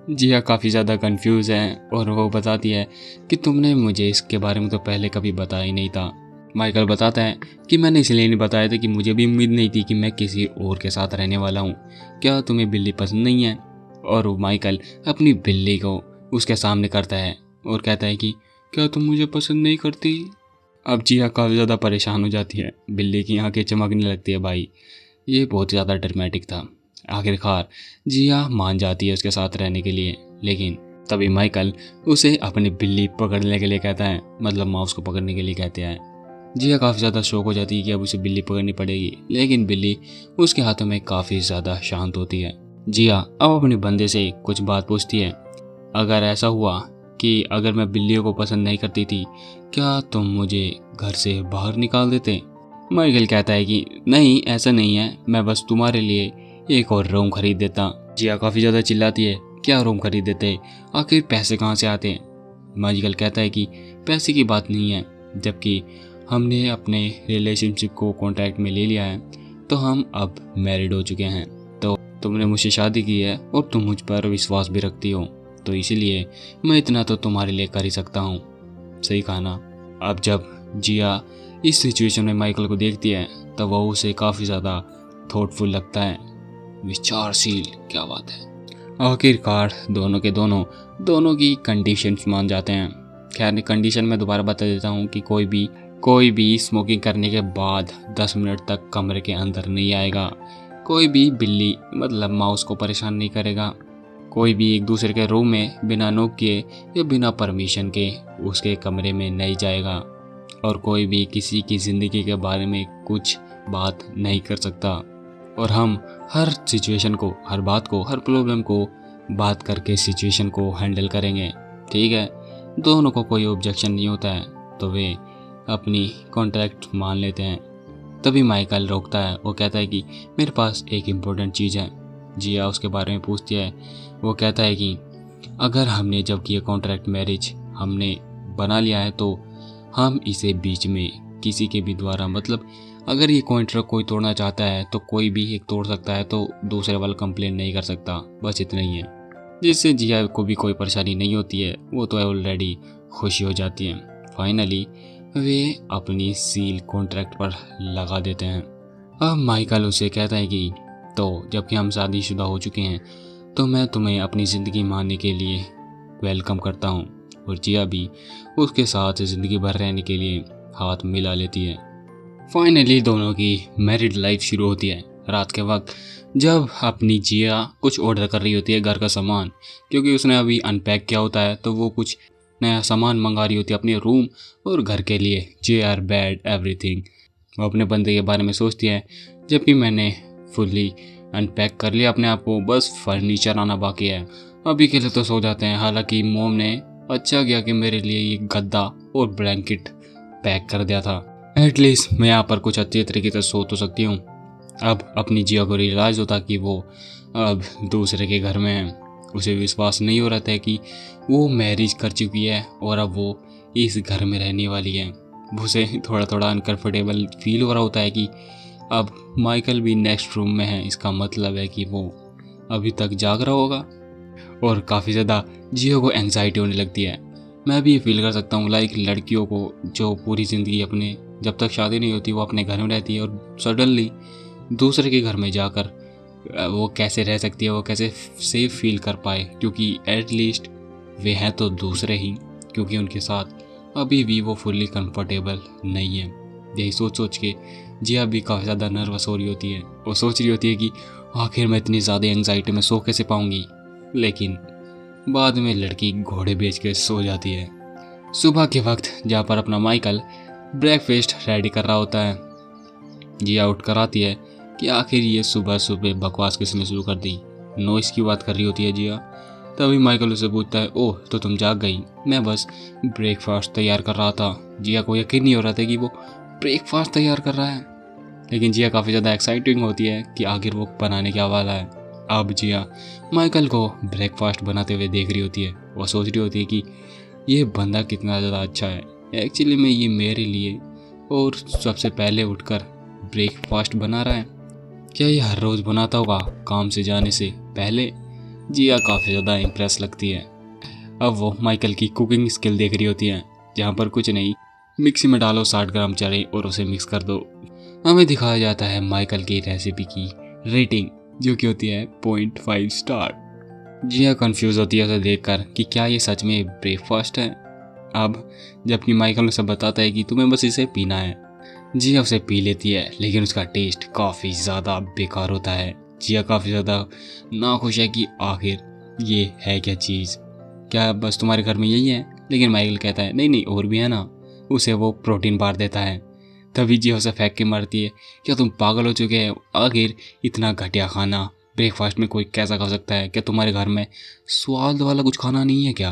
Jiya काफ़ी ज़्यादा कंफ्यूज है और वो बताती है कि तुमने मुझे इसके बारे में तो पहले कभी बताया ही नहीं था। माइकल बताता है कि मैंने इसलिए नहीं बताया था कि मुझे भी उम्मीद नहीं थी कि मैं किसी और के साथ रहने वाला हूँ। क्या तुम्हें बिल्ली पसंद नहीं है। और वो माइकल अपनी बिल्ली को उसके सामने करता है और कहता है कि क्या तुम मुझे पसंद नहीं करती। अब जिया काफ़ी ज़्यादा परेशान हो जाती है, बिल्ली की आंखें चमकने लगती है। भाई ये बहुत ज़्यादा ड्रामेटिक था। आखिरकार जिया मान जाती है उसके साथ रहने के लिए, लेकिन तभी माइकल उसे अपनी बिल्ली पकड़ने के लिए कहता है, मतलब माउस को पकड़ने के लिए कहते हैं। जिया काफ़ी ज़्यादा शौक हो जाती है कि अब उसे बिल्ली पकड़नी पड़ेगी, लेकिन बिल्ली उसके हाथों में काफ़ी ज़्यादा शांत होती है। जिया अब अपने बंदे से कुछ बात पूछती है, अगर ऐसा हुआ कि अगर मैं बिल्लियों को पसंद नहीं करती थी क्या तुम मुझे घर से बाहर निकाल देते। माइकल कहता है कि नहीं ऐसा नहीं है, मैं बस तुम्हारे लिए एक और रूम खरीद देता। जिया काफ़ी ज़्यादा चिल्लाती है क्या रूम खरीद देते, आखिर पैसे कहाँ से आते। माइकल कहता है कि पैसे की बात नहीं है, जबकि हमने अपने रिलेशनशिप को कॉन्ट्रैक्ट में ले लिया है तो हम अब मैरिड हो चुके हैं, तो तुमने मुझसे शादी की है और तुम मुझ पर विश्वास भी रखती हो, तो इसीलिए मैं इतना तो तुम्हारे लिए कर ही सकता हूँ। सही कहा ना। अब जब जिया इस सिचुएशन में माइकल को देखती है तब वह उसे काफ़ी ज़्यादा थॉटफुल लगता है, विचारशील, क्या बात है। आखिरकार दोनों के दोनों की कंडीशंस मान जाते हैं। खैर कंडीशन में दोबारा बता देता हूँ कि कोई भी स्मोकिंग करने के बाद 10 मिनट तक कमरे के अंदर नहीं आएगा, कोई भी बिल्ली मतलब माउस को परेशान नहीं करेगा, कोई भी एक दूसरे के रूम में बिना नॉक किए या बिना परमिशन के उसके कमरे में नहीं जाएगा, और कोई भी किसी की ज़िंदगी के बारे में कुछ बात नहीं कर सकता। और हम हर सिचुएशन को, हर बात को, हर प्रॉब्लम को बात करके सिचुएशन को हैंडल करेंगे। ठीक है, दोनों को कोई ऑब्जेक्शन नहीं होता है तो वे अपनी कॉन्ट्रैक्ट मान लेते हैं। तभी माइकल रोकता है, वो कहता है कि मेरे पास एक इम्पोर्टेंट चीज़ है। जिया उसके बारे में पूछती है, वो कहता है कि अगर हमने जब किया कॉन्ट्रैक्ट मैरिज हमने बना लिया है तो हम इसे बीच में किसी के भी द्वारा, मतलब अगर ये कॉन्ट्रैक्ट कोई तोड़ना चाहता है तो कोई भी एक तोड़ सकता है, तो दूसरे वाला कंप्लेन नहीं कर सकता, बस इतना ही है। जिससे जिया को भी कोई परेशानी नहीं होती है, वो तो ऑलरेडी खुशी हो जाती है। फाइनली वे अपनी सील कॉन्ट्रैक्ट पर लगा देते हैं। अब माइकल उसे कहता है कि तो जबकि हम शादीशुदा हो चुके हैं तो मैं तुम्हें अपनी ज़िंदगी मानने के लिए वेलकम करता हूँ, और जिया भी उसके साथ ज़िंदगी भर रहने के लिए हाथ मिला लेती है। फाइनली दोनों की मैरिड लाइफ शुरू होती है रात के वक्त, जब अपनी जिया कुछ ऑर्डर कर रही होती है घर का सामान, क्योंकि उसने अभी अनपैक किया होता है तो वो कुछ नया सामान मंगा रही होती है अपने रूम और घर के लिए, चेयर बेड एवरीथिंग। वो अपने बंदे के बारे में सोचती है, जबकि मैंने फुल्ली अनपैक कर लिया अपने आप को, बस फर्नीचर आना बाकी है, अभी के लिए तो सो जाते हैं। हालांकि मोम ने अच्छा किया कि मेरे लिए ये गद्दा और ब्लैंकेट पैक कर दिया था, एटलीस्ट मैं यहाँ पर कुछ अच्छे तरीके से सो तो सकती हूँ। अब अपनी जिया को रियलाइज़ होता कि वो अब दूसरे के घर में है। उसे विश्वास नहीं हो रहा था कि वो मैरिज कर चुकी है और अब वो इस घर में रहने वाली है। उसे थोड़ा थोड़ा अनकंफर्टेबल फील हो रहा होता है कि अब माइकल भी नेक्स्ट रूम में है, इसका मतलब है कि वो अभी तक जाग रहा होगा। और काफ़ी ज़्यादा जियो को एंग्जाइटी होने लगती है। मैं भी ये फील कर सकता हूँ, लाइक लड़कियों को जो पूरी ज़िंदगी अपने जब तक शादी नहीं होती वो अपने घर में रहती है और सडनली दूसरे के घर में जाकर वो कैसे रह सकती है, वो कैसे सेफ फील कर पाए, क्योंकि एटलीस्ट वे हैं तो दूसरे ही, क्योंकि उनके साथ अभी भी वो फुल्ली कंफर्टेबल नहीं है। यही सोच सोच के जिया भी काफ़ी ज़्यादा नर्वस हो रही होती है और सोच रही होती है कि आखिर मैं इतनी ज़्यादा एंग्जाइटी में सो कैसे पाऊँगी। लेकिन बाद में लड़की घोड़े बेच के सो जाती है। सुबह के वक्त जहाँ पर अपना माइकल ब्रेकफास्ट रेडी कर रहा होता है, जिया उठ कर आती है कि आखिर ये सुबह सुबह बकवास किसने शुरू कर दी, नॉइस की बात कर रही होती है जिया। तभी माइकल उसे पूछता है, ओह तो तुम जाग गई, मैं बस ब्रेकफास्ट तैयार कर रहा था। जिया को यकीन नहीं हो रहा था कि वो ब्रेकफास्ट तैयार कर रहा है, लेकिन जिया काफ़ी ज़्यादा एक्साइटिंग होती है कि आखिर वो बनाने क्या वाला है। अब जिया माइकल को ब्रेकफास्ट बनाते हुए देख रही होती है। वो सोच रही होती है कि ये बंदा कितना ज़्यादा अच्छा है, एक्चुअली में ये मेरे लिए और सबसे पहले उठकर ब्रेकफास्ट बना रहा है। क्या ये हर रोज़ बनाता होगा काम से जाने से पहले? जिया काफ़ी ज़्यादा इम्प्रेस लगती है। अब वो माइकल की कुकिंग स्किल देख रही होती है, जहाँ पर कुछ नहीं, मिक्सी में डालो 60 ग्राम चने और उसे मिक्स कर दो। हमें दिखाया जाता है माइकल की रेसिपी की रेटिंग, जो कि होती है 0.5 स्टार। जिया कंफ्यूज होती है उसे देखकर कि क्या ये सच में ब्रेकफास्ट है। अब जबकि माइकल उसे बताता है कि तुम्हें बस इसे पीना है, जिया उसे पी लेती है, लेकिन उसका टेस्ट काफ़ी ज़्यादा बेकार होता है। जिया काफ़ी ज़्यादा नाखुश है कि आखिर ये है क्या चीज़, क्या बस तुम्हारे घर में यही है? लेकिन माइकल कहता है नहीं नहीं और भी है ना। उसे वो प्रोटीन बार देता है। तभी जिया उसे फेंक के मारती है, क्या तुम पागल हो चुके हो? आखिर इतना घटिया खाना ब्रेकफास्ट में कोई कैसा खा सकता है? क्या तुम्हारे घर में स्वाद वाला कुछ खाना नहीं है क्या?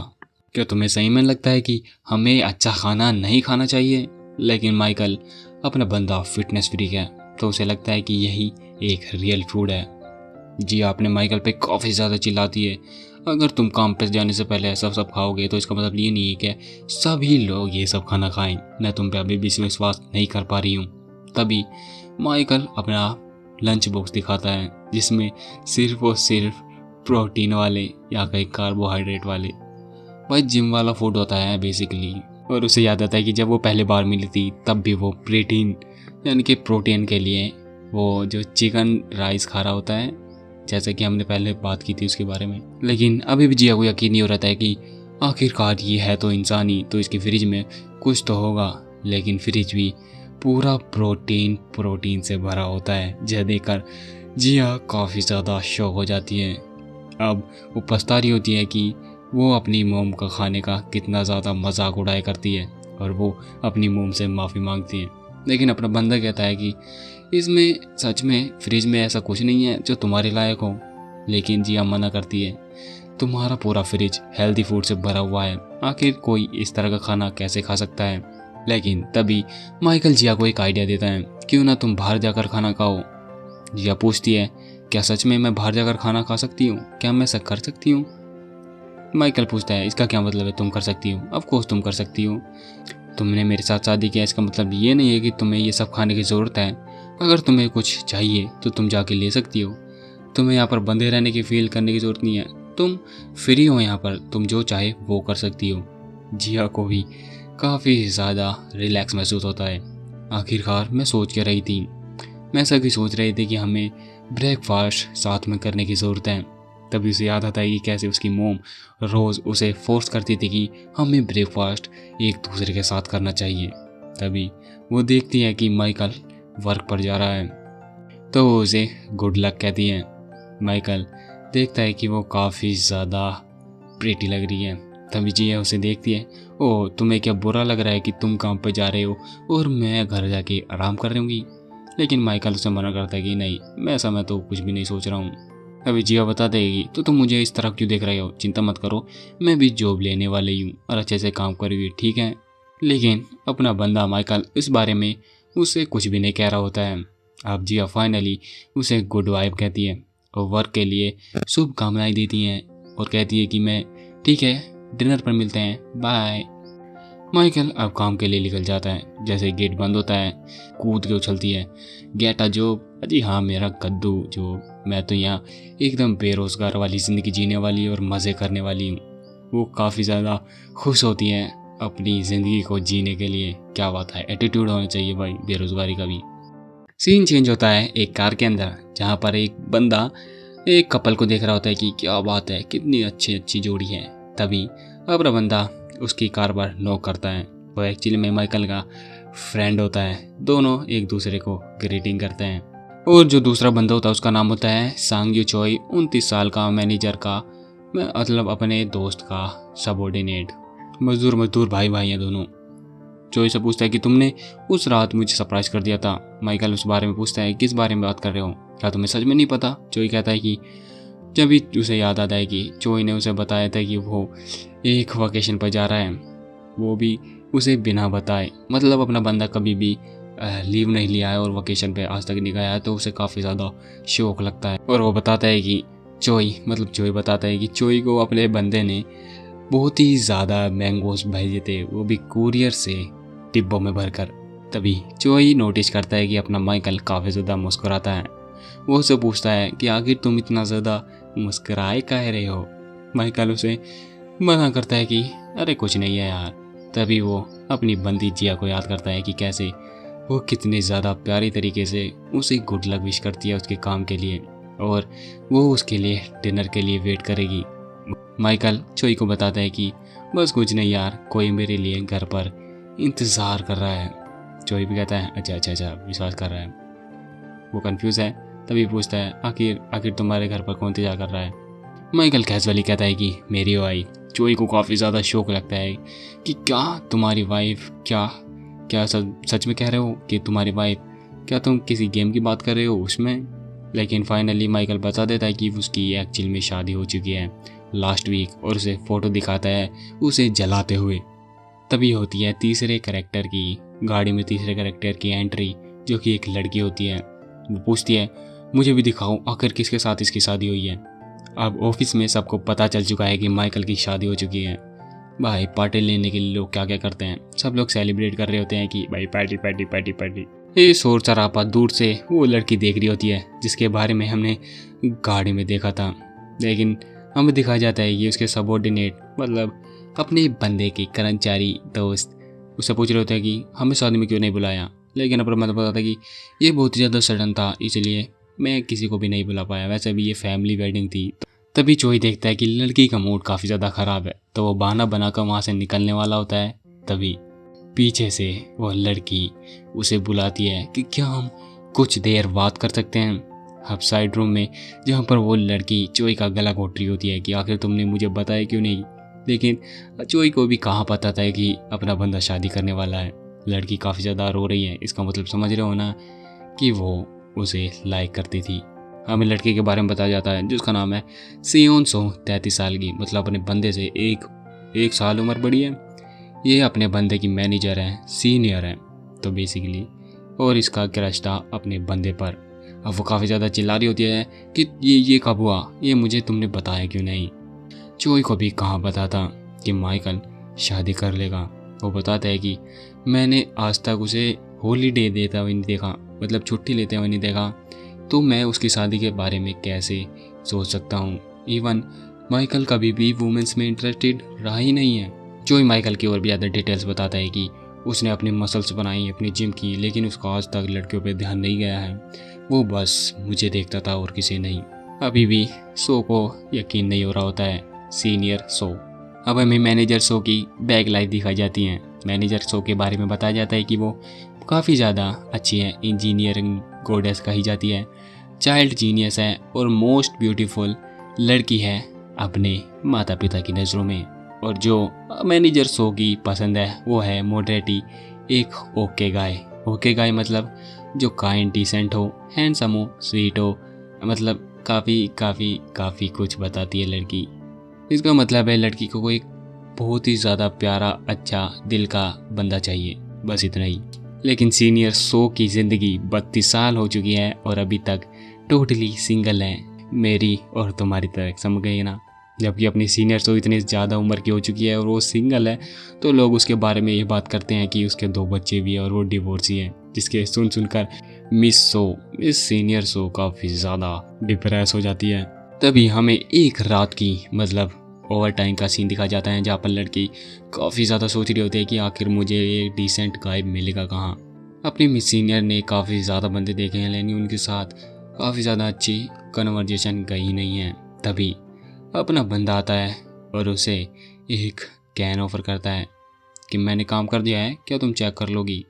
क्या तुम्हें सही में लगता है कि हमें अच्छा खाना नहीं खाना चाहिए? लेकिन माइकल अपना बंदा फिटनेस फ्रीक है, तो उसे लगता है कि यही एक रियल फूड है। जिया अपने माइकल पे काफ़ी ज़्यादा चिल्लाती है, अगर तुम काम पे जाने से पहले ऐसा सब खाओगे तो इसका मतलब ये नहीं है कि सभी लोग ये सब खाना खाएं। मैं तुम पे अभी भी विश्वास नहीं कर पा रही हूँ। तभी माइकल अपना लंच बॉक्स दिखाता है, जिसमें सिर्फ और सिर्फ प्रोटीन वाले या कहीं कार्बोहाइड्रेट वाले, भाई जिम वाला फूड होता है बेसिकली। और उसे याद आता है कि जब वो पहले बार मिली थी तब भी वो प्रोटीन यानी कि प्रोटीन के लिए वो जो चिकन राइस खा रहा होता है, जैसे कि हमने पहले बात की थी उसके बारे में। लेकिन अभी भी जिया को यकीन नहीं हो रहा है कि आखिरकार ये है तो इंसान ही, तो इसकी फ्रिज में कुछ तो होगा। लेकिन फ्रिज भी पूरा प्रोटीन से भरा होता है। यह देखकर जिया काफ़ी ज़्यादा शॉक हो जाती है। अब वो पछता रही होती है कि वो अपनी मोम का खाने का कितना ज़्यादा मजाक उड़ाया करती है और वो अपनी मोम से माफ़ी मांगती है। लेकिन अपना बंदा कहता है कि इसमें सच में फ्रिज में ऐसा कुछ नहीं है जो तुम्हारे लायक हो। लेकिन जिया मना करती है, तुम्हारा पूरा फ्रिज हेल्दी फूड से भरा हुआ है, आखिर कोई इस तरह का खाना कैसे खा सकता है? लेकिन तभी माइकल जिया को एक आइडिया देता है, क्यों ना तुम बाहर जाकर खाना खाओ। जिया पूछती है, क्या सच में मैं बाहर जाकर खाना खा सकती हूँ? क्या मैं ऐसा कर सकती हूँ? माइकल पूछता है, इसका क्या मतलब है तुम कर सकती हो? ऑफ कोर्स तुम कर सकती हो, तुमने मेरे साथ शादी किया, इसका मतलब ये नहीं है कि तुम्हें ये सब खाने की ज़रूरत है। अगर तुम्हें कुछ चाहिए तो तुम जाके ले सकती हो, तुम्हें यहाँ पर बंधे रहने की फील करने की ज़रूरत नहीं है, तुम फ्री हो यहाँ पर, तुम जो चाहे वो कर सकती हो। जिया को भी काफ़ी ज़्यादा रिलैक्स महसूस होता है। आखिरकार मैं सोच के रही थी, मैं सभी सोच रहे थे कि हमें ब्रेकफास्ट साथ में करने की ज़रूरत है। तभी उसे याद आता है कि कैसे उसकी मोम रोज़ उसे फोर्स करती थी कि हमें ब्रेकफास्ट एक दूसरे के साथ करना चाहिए। तभी वो देखती है कि माइकल वर्क पर जा रहा है, तो वो उसे गुड लक कहती है। माइकल देखता है कि वो काफ़ी ज़्यादा प्रीटी लग रही है। तभी जिया उसे देखती है, ओह तुम्हें क्या बुरा लग रहा है कि तुम काम पे जा रहे हो और मैं घर जाके आराम कर रहूँगी? लेकिन माइकल उसे मना करता है कि नहीं, मैं ऐसा मैं तो कुछ भी नहीं सोच रहा हूँ। अभी जिया बता देगी, तो तुम मुझे इस तरह क्यों देख रहे हो? चिंता मत करो, मैं भी जॉब लेने वाली हूँ और अच्छे से काम करूँगी, ठीक है? लेकिन अपना बंदा माइकल इस बारे में उसे कुछ भी नहीं कह रहा होता है। अब जिया फाइनली उसे गुड वाइब कहती है और वर्क के लिए शुभकामनाएं देती हैं और कहती है कि मैं ठीक है, डिनर पर मिलते हैं, बाय। माइकल अब काम के लिए निकल जाता है। जैसे गेट बंद होता है, कूद के उछलती है, गेट अ जॉब, अजी हाँ मेरा कद्दू जॉब, मैं तो यहाँ एकदम बेरोज़गार वाली ज़िंदगी जीने वाली और मज़े करने वाली हूँ। वो काफ़ी ज़्यादा खुश होती हैं अपनी ज़िंदगी को जीने के लिए। क्या बात है, एटीट्यूड होना चाहिए भाई बेरोज़गारी का भी। सीन चेंज होता है एक कार के अंदर, जहाँ पर एक बंदा एक कपल को देख रहा होता है कि क्या बात है, कितनी अच्छी अच्छी जोड़ी है। तभी अपना बंदा उसकी कार पर नॉक करता है। वो एक्चुअली में माइकल का फ्रेंड होता है। दोनों एक दूसरे को ग्रीटिंग करते हैं। और जो दूसरा बंदा होता है उसका नाम होता है सांग यू चोई, 29 साल का, मैनेजर का, मतलब अपने दोस्त का सबॉर्डिनेट। मजदूर भाई भाई हैं दोनों। चोई से पूछता है कि तुमने उस रात मुझे सरप्राइज कर दिया था। माइकल उस बारे में पूछता है, किस बारे में बात कर रहे हो, क्या तुम्हें सच में नहीं पता? चोई कहता है कि जब भी उसे याद आता है कि चोई ने उसे बताया था कि वो एक वेकेशन पर जा रहा है, वो भी उसे बिना बताए। मतलब अपना बंदा कभी भी लीव नहीं लिया है और वेकेशन पे आज तक नहीं गया है, तो उसे काफ़ी ज़्यादा शौक लगता है। और वो बताता है कि चोई बताता है कि चोई को अपने बंदे ने बहुत ही ज़्यादा मैंगोस भेजे थे, वो भी कुरियर से डिब्बों में भरकर। तभी चोई नोटिस करता है कि अपना माइकल काफ़ी ज़्यादा मुस्कुराता है। वो उसे पूछता है कि आखिर तुम इतना ज़्यादा मुस्कुराए कह रहे हो? माइकल उसे मना करता है कि अरे कुछ नहीं है यार। तभी वो अपनी बंदी जिया को याद करता है कि कैसे वो कितने ज़्यादा प्यारी तरीके से उसे गुड लक विश करती है उसके काम के लिए, और वो उसके लिए डिनर के लिए वेट करेगी। माइकल चोई को बताता है कि बस कुछ नहीं यार, कोई मेरे लिए घर पर इंतज़ार कर रहा है। चोई भी कहता है अच्छा विश्वास कर रहा है। वो कंफ्यूज है। तभी पूछता है आखिर तुम्हारे घर पर कौन इंतजार कर रहा है? माइकल कैजुअली कहता है कि मेरी वाइफ। चोई को काफ़ी ज़्यादा शौक लगता है कि क्या तुम्हारी वाइफ, क्या सच में कह रहे हो कि तुम्हारी वाइफ? क्या तुम किसी गेम की बात कर रहे हो उसमें? लेकिन फाइनली माइकल बता देता है कि उसकी एक्चुअल में शादी हो चुकी है लास्ट वीक, और उसे फ़ोटो दिखाता है उसे जलाते हुए। तभी होती है तीसरे कैरेक्टर की गाड़ी में तीसरे कैरेक्टर की एंट्री, जो कि एक लड़की होती है। वो पूछती है मुझे भी दिखाओ आखिर किसके साथ इसकी शादी हुई है। अब ऑफिस में सबको पता चल चुका है कि माइकल की शादी हो चुकी है। भाई पार्टी लेने के लिए लोग क्या क्या करते हैं, सब लोग सेलिब्रेट कर रहे होते हैं कि भाई पार्टी पार्टी पार्टी पार्टी। ये शोर शराबा दूर से वो लड़की देख रही होती है जिसके बारे में हमने गाड़ी में देखा था। लेकिन हमें दिखाया जाता है ये उसके सबॉर्डिनेट, मतलब अपने बंदे के कर्मचारी दोस्त उससे पूछ रहे होते हैं कि हमें शादी में क्यों नहीं बुलाया। लेकिन अपना मतलब बताता है कि ये बहुत ही ज़्यादा सडन था, इसलिए मैं किसी को भी नहीं बुला पाया, वैसे भी ये फैमिली वेडिंग थी। तभी चोई देखता है कि लड़की का मूड काफ़ी ज़्यादा ख़राब है, तो वो बहाना बनाकर वहाँ से निकलने वाला होता है। तभी पीछे से वो लड़की उसे बुलाती है कि क्या हम कुछ देर बात कर सकते हैं। अब साइड रूम में जहाँ पर वो लड़की चोई का गला घोट रही होती है कि आखिर तुमने मुझे बताया क्यों नहीं। लेकिन चोई को भी कहाँ पता था कि अपना बंदा शादी करने वाला है। लड़की काफ़ी ज़्यादा रो रही है, इसका मतलब समझ रहे हो ना कि वो उसे लाइक करती थी। हमें लड़के के बारे में बताया जाता है जिसका नाम है सियोन सो, 33 साल की, मतलब अपने बंदे से एक साल उम्र बड़ी है। ये अपने बंदे की मैनेजर है, सीनियर है तो बेसिकली, और इसका क्रश था अपने बंदे पर। अब वो काफ़ी ज़्यादा चिल्ला रही होती है कि ये कब हुआ, ये मुझे तुमने बताया क्यों नहीं। चोई को भी कहाँ पता था कि माइकल शादी कर लेगा। वो बताता है कि मैंने आज तक उसे हॉलीडे देता हुआ नहीं देखा, मतलब छुट्टी लेते हुए नहीं देखा, तो मैं उसकी शादी के बारे में कैसे सोच सकता हूँ। इवन माइकल कभी भी वुमेंस में इंटरेस्टेड रहा ही नहीं है। चोई माइकल की और भी ज़्यादा डिटेल्स बताता है कि उसने अपने मसल्स बनाई, अपनी जिम की, लेकिन उसका आज तक लड़कियों पे ध्यान नहीं गया है, वो बस मुझे देखता था और किसी नहीं। अभी भी सो को यकीन नहीं हो रहा होता है, सीनियर सो। अब हमें मैनेजर सो की बैक लाइफ दिखाई जाती हैं। मैनेजर सो के बारे में बताया जाता है कि वो काफ़ी ज़्यादा अच्छी है, इंजीनियरिंग गोडेस कही जाती है, चाइल्ड जीनियस है और मोस्ट ब्यूटीफुल लड़की है अपने माता पिता की नज़रों में। और जो मैनेजर सो की पसंद है वो है मॉडरेटी, एक ओके गाय। ओके गाय मतलब जो काइंड डिसेंट हो, हैंडसम हो, स्वीट हो, मतलब काफ़ी कुछ बताती है लड़की। इसका मतलब है लड़की को कोई बहुत ही ज़्यादा प्यारा, अच्छा दिल का बंदा चाहिए, बस इतना ही। लेकिन सीनियर सो की ज़िंदगी 32 साल हो चुकी है और अभी तक टोटली सिंगल है, मेरी और तुम्हारी तरह, समझ गए ना। जबकि अपनी सीनियर सो इतनी ज़्यादा उम्र की हो चुकी है और वो सिंगल है, तो लोग उसके बारे में ये बात करते हैं कि उसके 2 बच्चे भी हैं और वो डिवोर्सी है, जिसके सुनकर मिस सीनियर सो काफ़ी ज़्यादा डिप्रेस हो जाती है। तभी हमें एक रात की मतलब ओवर टाइम का सीन दिखा जाता है, जहाँ पर लड़की काफ़ी ज़्यादा सोच रही होती है कि आखिर मुझे एक डिसेंट गाय मिलेगा कहाँ। अपनी मिस सीनियर ने काफ़ी ज़्यादा बंदे देखे हैं, लेकिन उनके साथ काफ़ी ज़्यादा अच्छी कन्वर्जेशन गई नहीं है। तभी अपना बंदा आता है और उसे एक कैन ऑफर करता है कि मैंने काम कर दिया है, क्या तुम चेक कर लोगी।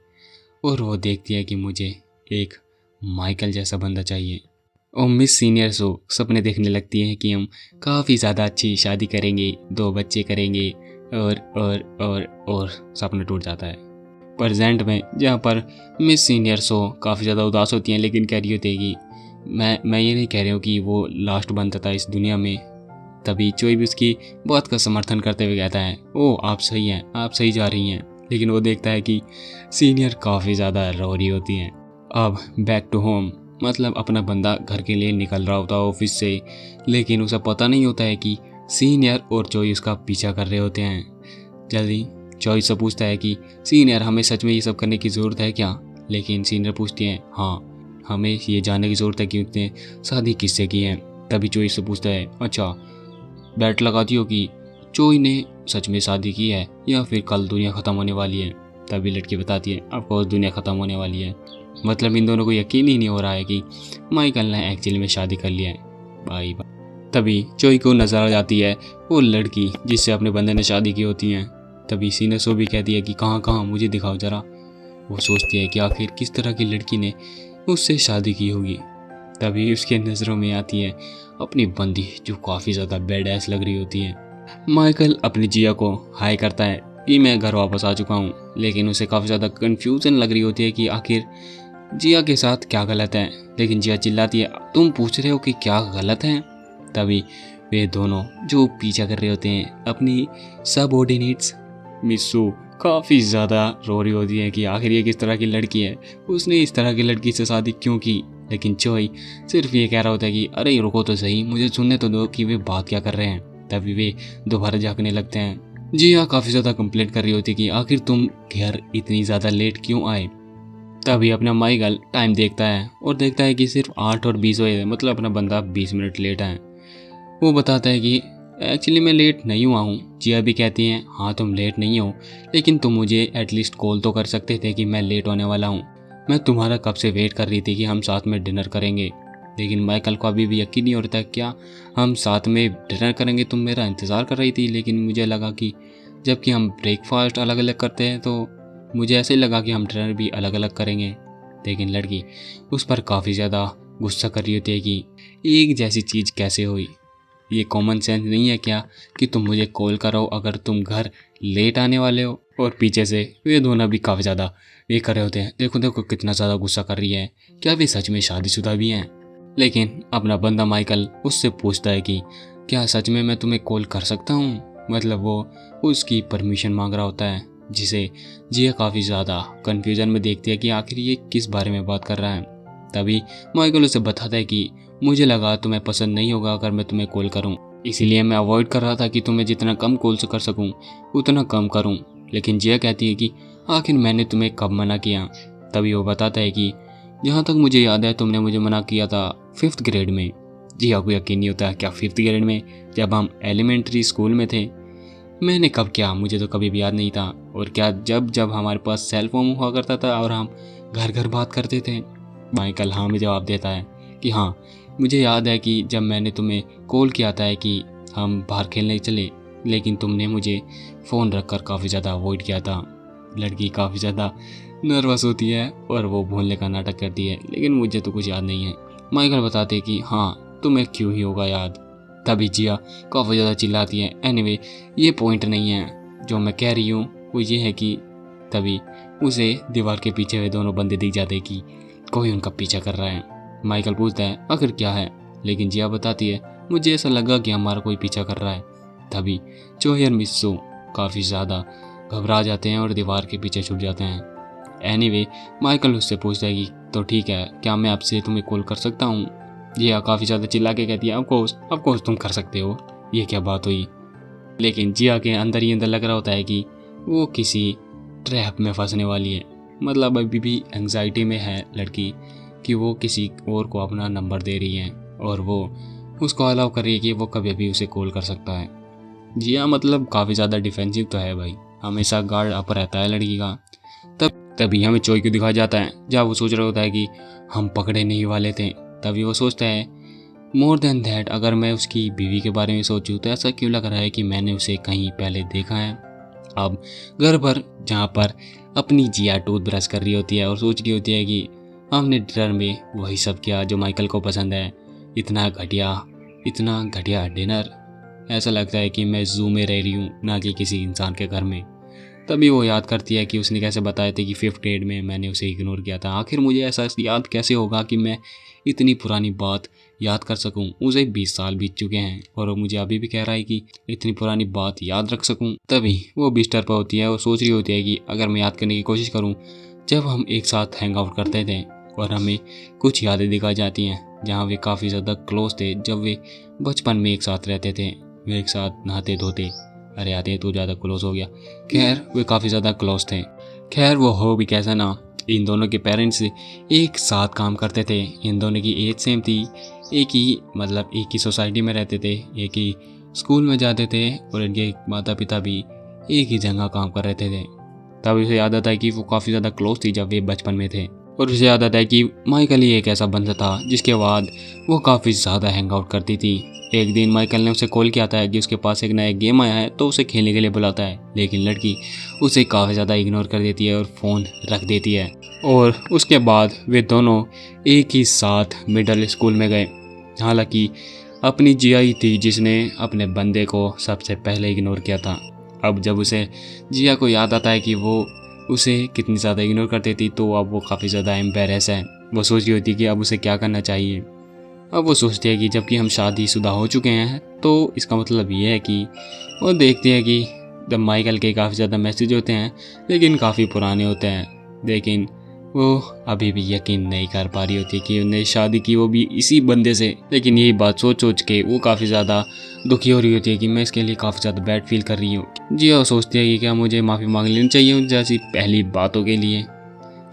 और वो देखती है कि मुझे एक माइकल जैसा बंदा चाहिए। और मिस सीनियर सो सपने देखने लगती है कि हम काफ़ी ज़्यादा अच्छी शादी करेंगे, 2 बच्चे करेंगे और सपना टूट जाता है। प्रेजेंट में जहाँ पर मिस सीनियर सो काफ़ी ज़्यादा उदास होती हैं, लेकिन कह रही होती है कि मैं ये नहीं कह रही हूँ कि वो लास्ट बनता था इस दुनिया में। तभी चोई भी उसकी बात का समर्थन करते हुए कहता है, ओ आप सही हैं, आप सही जा रही हैं। लेकिन वो देखता है कि सीनियर काफ़ी ज़्यादा रो रही होती हैं। अब बैक टू होम मतलब अपना बंदा घर के लिए निकल रहा होता है ऑफिस से, लेकिन उसे पता नहीं होता है कि सीनियर और चोई उसका पीछा कर रहे होते हैं। जल्दी चोई से पूछता है कि सीनियर हमें सच में ये सब करने की ज़रूरत है क्या। लेकिन सीनियर पूछती हैं, हाँ हमें ये जानने की ज़रूरत है कि उसने शादी किससे की है। तभी चोई से पूछता है, अच्छा बैट लगाती हो कि चोई ने सच में शादी की है या फिर कल दुनिया ख़त्म होने वाली है। तभी लड़की बताती है, ऑफकोर्स दुनिया ख़त्म होने वाली है। मतलब इन दोनों को यकीन ही नहीं हो रहा है कि माइकल ने एक्चुअली में शादी कर लिया है। भाई तभी चोई को नजर आ जाती है वो लड़की जिससे अपने बंदे ने शादी की होती है। तभी सीनियर सो भी कहती है कि कहाँ मुझे दिखाओ ज़रा। वो सोचती है कि आखिर किस तरह की लड़की ने उससे शादी की होगी। तभी उसके नज़रों में आती है अपनी बंदी जो काफ़ी ज़्यादा बेड एस लग रही होती है। माइकल अपनी जिया को हाई करता है कि मैं घर वापस आ चुका हूँ, लेकिन उसे काफ़ी ज़्यादा कन्फ्यूज़न लग रही होती है कि आखिर जिया के साथ क्या गलत है। लेकिन जिया चिल्लाती है, तुम पूछ रहे हो कि क्या गलत है। तभी वे दोनों जो पीछा कर रहे होते हैं अपनी सबऑर्डिनेट्स, मिस्सू काफ़ी ज़्यादा रो रही होती है कि आखिर ये किस तरह की लड़की है, उसने इस तरह की लड़की से शादी क्यों की। लेकिन चोई सिर्फ ये कह रहा होता है कि अरे रुको तो सही, मुझे सुनने तो दो कि वे बात क्या कर रहे हैं। तभी वे दोबारा झाँकने लगते हैं। जिया काफ़ी ज़्यादा कंप्लेंट कर रही होती है कि आखिर तुम घर इतनी ज़्यादा लेट क्यों आए। तभी अपना माइकल टाइम देखता है और देखता है कि सिर्फ 8 और 20 हुए, मतलब अपना बंदा 20 मिनट लेट है। वो बताता है कि एक्चुअली मैं लेट नहीं हुआ हूँ। जिया भी कहती हैं, हाँ तुम लेट नहीं हो, लेकिन तुम मुझे एटलीस्ट कॉल तो कर सकते थे कि मैं लेट होने वाला हूँ। मैं तुम्हारा कब से वेट कर रही थी कि हम साथ में डिनर करेंगे। लेकिन माइकल को अभी भी यकीन नहीं होता क्या हम साथ में डिनर करेंगे, तुम मेरा इंतज़ार कर रही थी। लेकिन मुझे लगा कि जबकि हम ब्रेकफास्ट अलग अलग करते हैं तो मुझे ऐसे लगा कि हम डिनर भी अलग अलग करेंगे। लेकिन लड़की उस पर काफ़ी ज़्यादा गुस्सा कर रही होती है कि एक जैसी चीज़ कैसे हुई, ये कॉमन सेंस नहीं है क्या कि तुम मुझे कॉल करो अगर तुम घर लेट आने वाले हो। और पीछे से वे दोनों भी काफ़ी ज़्यादा ये कर रहे होते हैं, देखो देखो कितना ज़्यादा गुस्सा कर रही है, क्या वे सच में शादीशुदा भी हैं। लेकिन अपना बंदा माइकल उससे पूछता है कि क्या सच में मैं तुम्हें कॉल कर सकता हूँ। मतलब वो उसकी परमिशन मांग रहा होता है, जिसे जिया काफ़ी ज़्यादा कन्फ्यूज़न में देखती है कि आखिर ये किस बारे में बात कर रहा है। तभी माइकल उसे बताता है कि मुझे लगा तुम्हें पसंद नहीं होगा अगर मैं तुम्हें कॉल करूं, इसीलिए मैं अवॉइड कर रहा था कि तुम्हें जितना कम कॉल कर सकूं उतना कम करूं। लेकिन जिया कहती है कि आखिर मैंने तुम्हें कब मना किया। तभी वो बताता है कि जहाँ तक मुझे याद है तुमने मुझे मना किया था 5th ग्रेड में। जिया को यकीन नहीं होता क्या 5th ग्रेड में, जब हम एलिमेंट्री स्कूल में थे। मैंने कब किया, मुझे तो कभी भी याद नहीं था। और क्या जब जब हमारे पास सेल फोन हुआ करता था और हम घर घर बात करते थे। माइकल हाँ में जवाब देता है कि हाँ मुझे याद है कि जब मैंने तुम्हें कॉल किया था कि हम बाहर खेलने चले, लेकिन तुमने मुझे फ़ोन रखकर काफ़ी ज़्यादा अवॉइड किया था। लड़की काफ़ी ज़्यादा नर्वस होती है और वो भूलने का नाटक करती है, लेकिन मुझे तो कुछ याद नहीं है। माइकल बताते कि हाँ तुम्हें क्यों ही होगा याद। तभी जिया काफ़ी ज़्यादा चिल्लाती है। एनीवे ये पॉइंट नहीं है, जो मैं कह रही हूँ वो ये है कि तभी उसे दीवार के पीछे हुए दोनों बंदे दिख जाते कि कोई उनका पीछा कर रहा है। माइकल पूछता है आखिर क्या है, लेकिन जिया बताती है मुझे ऐसा लगा कि हमारा कोई पीछा कर रहा है। तभी जोही और मित्सु काफ़ी ज़्यादा घबरा जाते हैं और दीवार के पीछे छुप जाते हैं। एनीवे माइकल उससे पूछता है कि तो ठीक है, क्या मैं आपसे तुम्हें कॉल कर सकता हूँ। जिया काफ़ी ज़्यादा चिल्ला के कहती है ऑफ कोर्स तुम कर सकते हो, ये क्या बात हुई। लेकिन जिया के अंदर ही अंदर लग रहा होता है कि वो किसी ट्रैप में फंसने वाली है। मतलब अभी भी एंग्जाइटी में है लड़की कि वो किसी और को अपना नंबर दे रही है और वो उसको अलाउ कर रही है कि वो कभी भी उसे कॉल कर सकता है। जिया मतलब काफ़ी ज़्यादा डिफेंसिव तो है भाई, हमेशा गार्ड अप रहता है लड़की का। तभी हमें चोई को दिखाया जाता है जहाँ वो सोच रहा होता है कि हम पकड़े नहीं वाले थे। तभी वो सोचता है मोर देन दैट, अगर मैं उसकी बीवी के बारे में सोचूं तो ऐसा क्यों लग रहा है कि मैंने उसे कहीं पहले देखा है। अब घर पर जहाँ पर अपनी जिया टूथब्रश कर रही होती है और सोच रही होती है कि हमने डिनर में वही सब किया जो माइकल को पसंद है, इतना घटिया डिनर। ऐसा लगता है कि मैं जू में रह रही हूँ, ना कि किसी इंसान के घर में। तभी वो याद करती है कि उसने कैसे बताया था कि 5th ग्रेड में मैंने उसे इग्नोर किया था। आखिर मुझे ऐसा याद कैसे होगा कि मैं इतनी पुरानी बात याद कर सकूं। उसे 20 साल बीत चुके हैं और वो मुझे अभी भी कह रहा है कि इतनी पुरानी बात याद रख सकूं। तभी वो बिस्तर पर होती है और सोच रही होती है कि अगर मैं याद करने की कोशिश करूं जब हम एक साथ हैंग आउट करते थे और हमें कुछ यादें दिखाई जाती हैं जहाँ वे काफ़ी ज़्यादा क्लोज थे। जब वे बचपन में एक साथ रहते थे, वे एक साथ नहाते धोते, अरे आते तो ज़्यादा क्लोज हो गया। खैर वे काफ़ी ज़्यादा क्लोज थे। खैर वो हो भी कैसा ना, इन दोनों के पेरेंट्स एक साथ काम करते थे, इन दोनों की एज सेम थी, एक ही सोसाइटी में रहते थे, एक ही स्कूल में जाते थे और इनके माता पिता भी एक ही जगह काम कर रहे थे। तब उसे याद आता है कि वो काफ़ी ज़्यादा क्लोज थी जब वे बचपन में थे और उसे याद आता है कि माइकल ही एक ऐसा बंदा था जिसके बाद वो काफ़ी ज़्यादा हैंग आउट करती थी। एक दिन माइकल ने उसे कॉल किया था कि उसके पास एक नया गेम आया है तो उसे खेलने के लिए बुलाता है, लेकिन लड़की उसे काफ़ी ज़्यादा इग्नोर कर देती है और फ़ोन रख देती है। और उसके बाद वे दोनों एक ही साथ मिडिल स्कूल में गए। हालांकि अपनी जिया ही थी जिसने अपने बंदे को सबसे पहले इग्नोर किया था। अब जब उसे जिया को याद आता है कि वो उसे कितनी ज़्यादा इग्नोर करती थी तो अब वो काफ़ी ज़्यादा एम्बेरस है। वो सोच रही होती है कि अब उसे क्या करना चाहिए। अब वो सोचती है कि जबकि हम शादीशुदा हो चुके हैं तो इसका मतलब ये है कि वो देखती है कि जब माइकल के काफ़ी ज़्यादा मैसेज होते हैं लेकिन काफ़ी पुराने होते हैं, लेकिन वो अभी भी यकीन नहीं कर पा रही होती कि उन्हें शादी की, वो भी इसी बंदे से। लेकिन यही बात सोच के वो काफ़ी ज़्यादा दुखी हो रही होती है कि मैं इसके लिए काफ़ी ज़्यादा बैड फील कर रही हूँ। जी वो सोचती है कि क्या मुझे माफ़ी मांग लेनी चाहिए उन जैसी पहली बातों के लिए।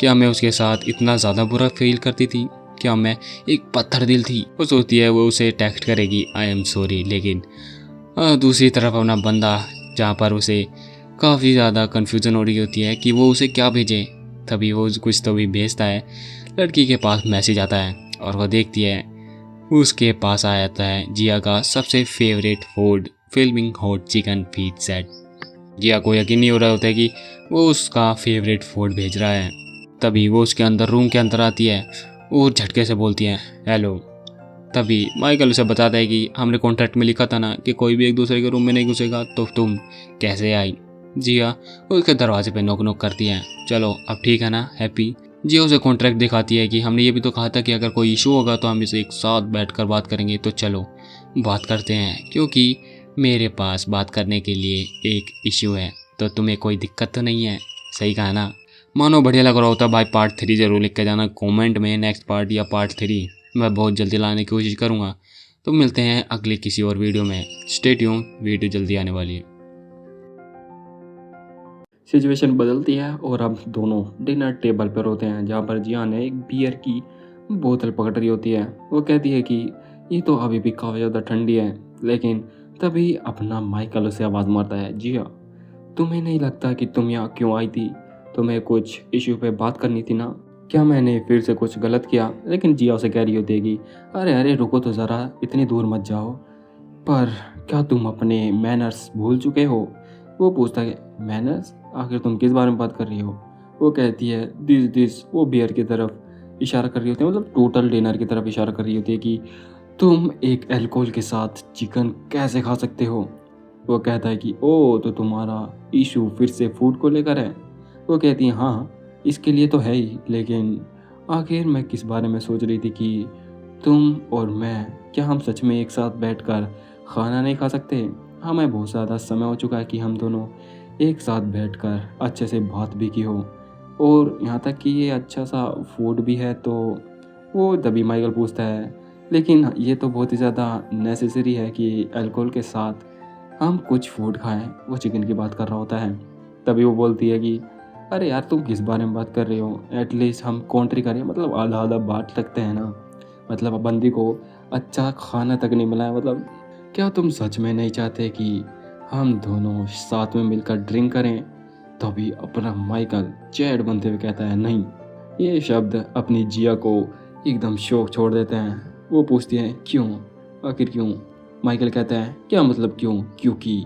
क्या मैं उसके साथ इतना ज़्यादा बुरा फील करती थी? क्या मैं एक पत्थर दिल थी? वो सोचती है वो उसे टेक्स्ट करेगी आई एम सॉरी, लेकिन दूसरी तरफ अपना बंदा जहाँ पर उसे काफ़ी ज़्यादा कन्फ्यूज़न हो रही होती है कि वो उसे क्या भेजे। तभी वो कुछ तो भी भेजता है। लड़की के पास मैसेज आता है और वह देखती है उसके पास आ जाता है जिया का सबसे favourite food filming hot chicken feet set. Jiya को यकीन नहीं हो रहा होता है कि वो उसका फेवरेट फूड भेज रहा है। तभी वो उसके अंदर रूम के अंदर आती है और झटके से बोलती है हेलो। तभी माइकल उसे बताता है कि हमने कॉन्ट्रैक्ट में लिखा था ना कि कोई भी एक दूसरे के रूम में नहीं घुसेगा, तो तुम कैसे आई। जिया उसके दरवाजे पे नॉक नॉक करती है। चलो अब ठीक है ना हैप्पी। जिया उसे कॉन्ट्रैक्ट दिखाती है कि हमने ये भी तो कहा था कि अगर कोई इशू होगा तो हम इसे एक साथ बैठकर बात करेंगे, तो चलो बात करते हैं, क्योंकि मेरे पास बात करने के लिए एक इशू है, तो तुम्हें कोई दिक्कत तो नहीं है। सही कहा ना। मानो बढ़िया लग रहा होता भाई पार्ट 3 जरूर लिख के जाना कमेंट में, नेक्स्ट पार्ट या पार्ट 3 मैं बहुत जल्दी लाने की कोशिश करूँगा। तो मिलते हैं अगले किसी और वीडियो में। स्टे ट्यून, वीडियो जल्दी आने वाली है। सिचुएशन बदलती है और अब दोनों डिनर टेबल पर होते हैं जहाँ पर जिया ने एक बियर की बोतल पकड़ रही होती है। वो कहती है कि ये तो अभी भी काफ़ी ज़्यादा ठंडी है, लेकिन तभी अपना माइकल उसे आवाज़ मारता है जिया तुम्हें नहीं लगता कि तुम यहाँ क्यों आई थी? तुम्हें कुछ इशू पे बात करनी थी ना? क्या मैंने फिर से कुछ गलत किया? लेकिन जिया उसे कह रही होती है कि अरे रुको तो ज़रा, इतनी दूर मत जाओ। पर क्या तुम अपने मैनर्स भूल चुके हो? वो पूछता है मैनर्स? आखिर तुम किस बारे में बात कर रही हो? वो कहती है दिस वो बियर की तरफ इशारा कर रही होती है, मतलब टोटल डिनर की तरफ इशारा कर रही होती है कि तुम एक अल्कोहल के साथ चिकन कैसे खा सकते हो? वो कहता है कि ओ तो तुम्हारा इशू फिर से फूड को लेकर है। वो कहती है हाँ, इसके लिए तो है ही, लेकिन आखिर मैं किस बारे में सोच रही थी कि तुम और मैं, क्या हम सच में एक साथ बैठकर खाना नहीं खा सकते? हमें बहुत ज़्यादा समय हो चुका है कि हम दोनों एक साथ बैठकर अच्छे से बात भी की हो, और यहाँ तक कि ये अच्छा सा फूड भी है। तो वो तभी माइकल पूछता है लेकिन ये तो बहुत ही ज़्यादा नेसेसरी है कि अल्कोहल के साथ हम कुछ फूड खाएं। वो चिकन की बात कर रहा होता है। तभी वो बोलती है कि अरे यार तुम किस बारे में बात कर रहे हो? एटलीस्ट हम कॉन्ट्री करें, मतलब आधा आधा बांट सकते हैं ना। मतलब अब बंदी को अच्छा खाना तक नहीं मिला है। मतलब क्या तुम सच में नहीं चाहते कि हम दोनों साथ में मिलकर ड्रिंक करें? तभी अपना माइकल चैट बनते हुए कहता है नहीं। ये शब्द अपनी जिया को एकदम शौक छोड़ देते हैं। वो पूछती है क्यों, आखिर क्यों? माइकल कहता है क्या मतलब क्यों? क्योंकि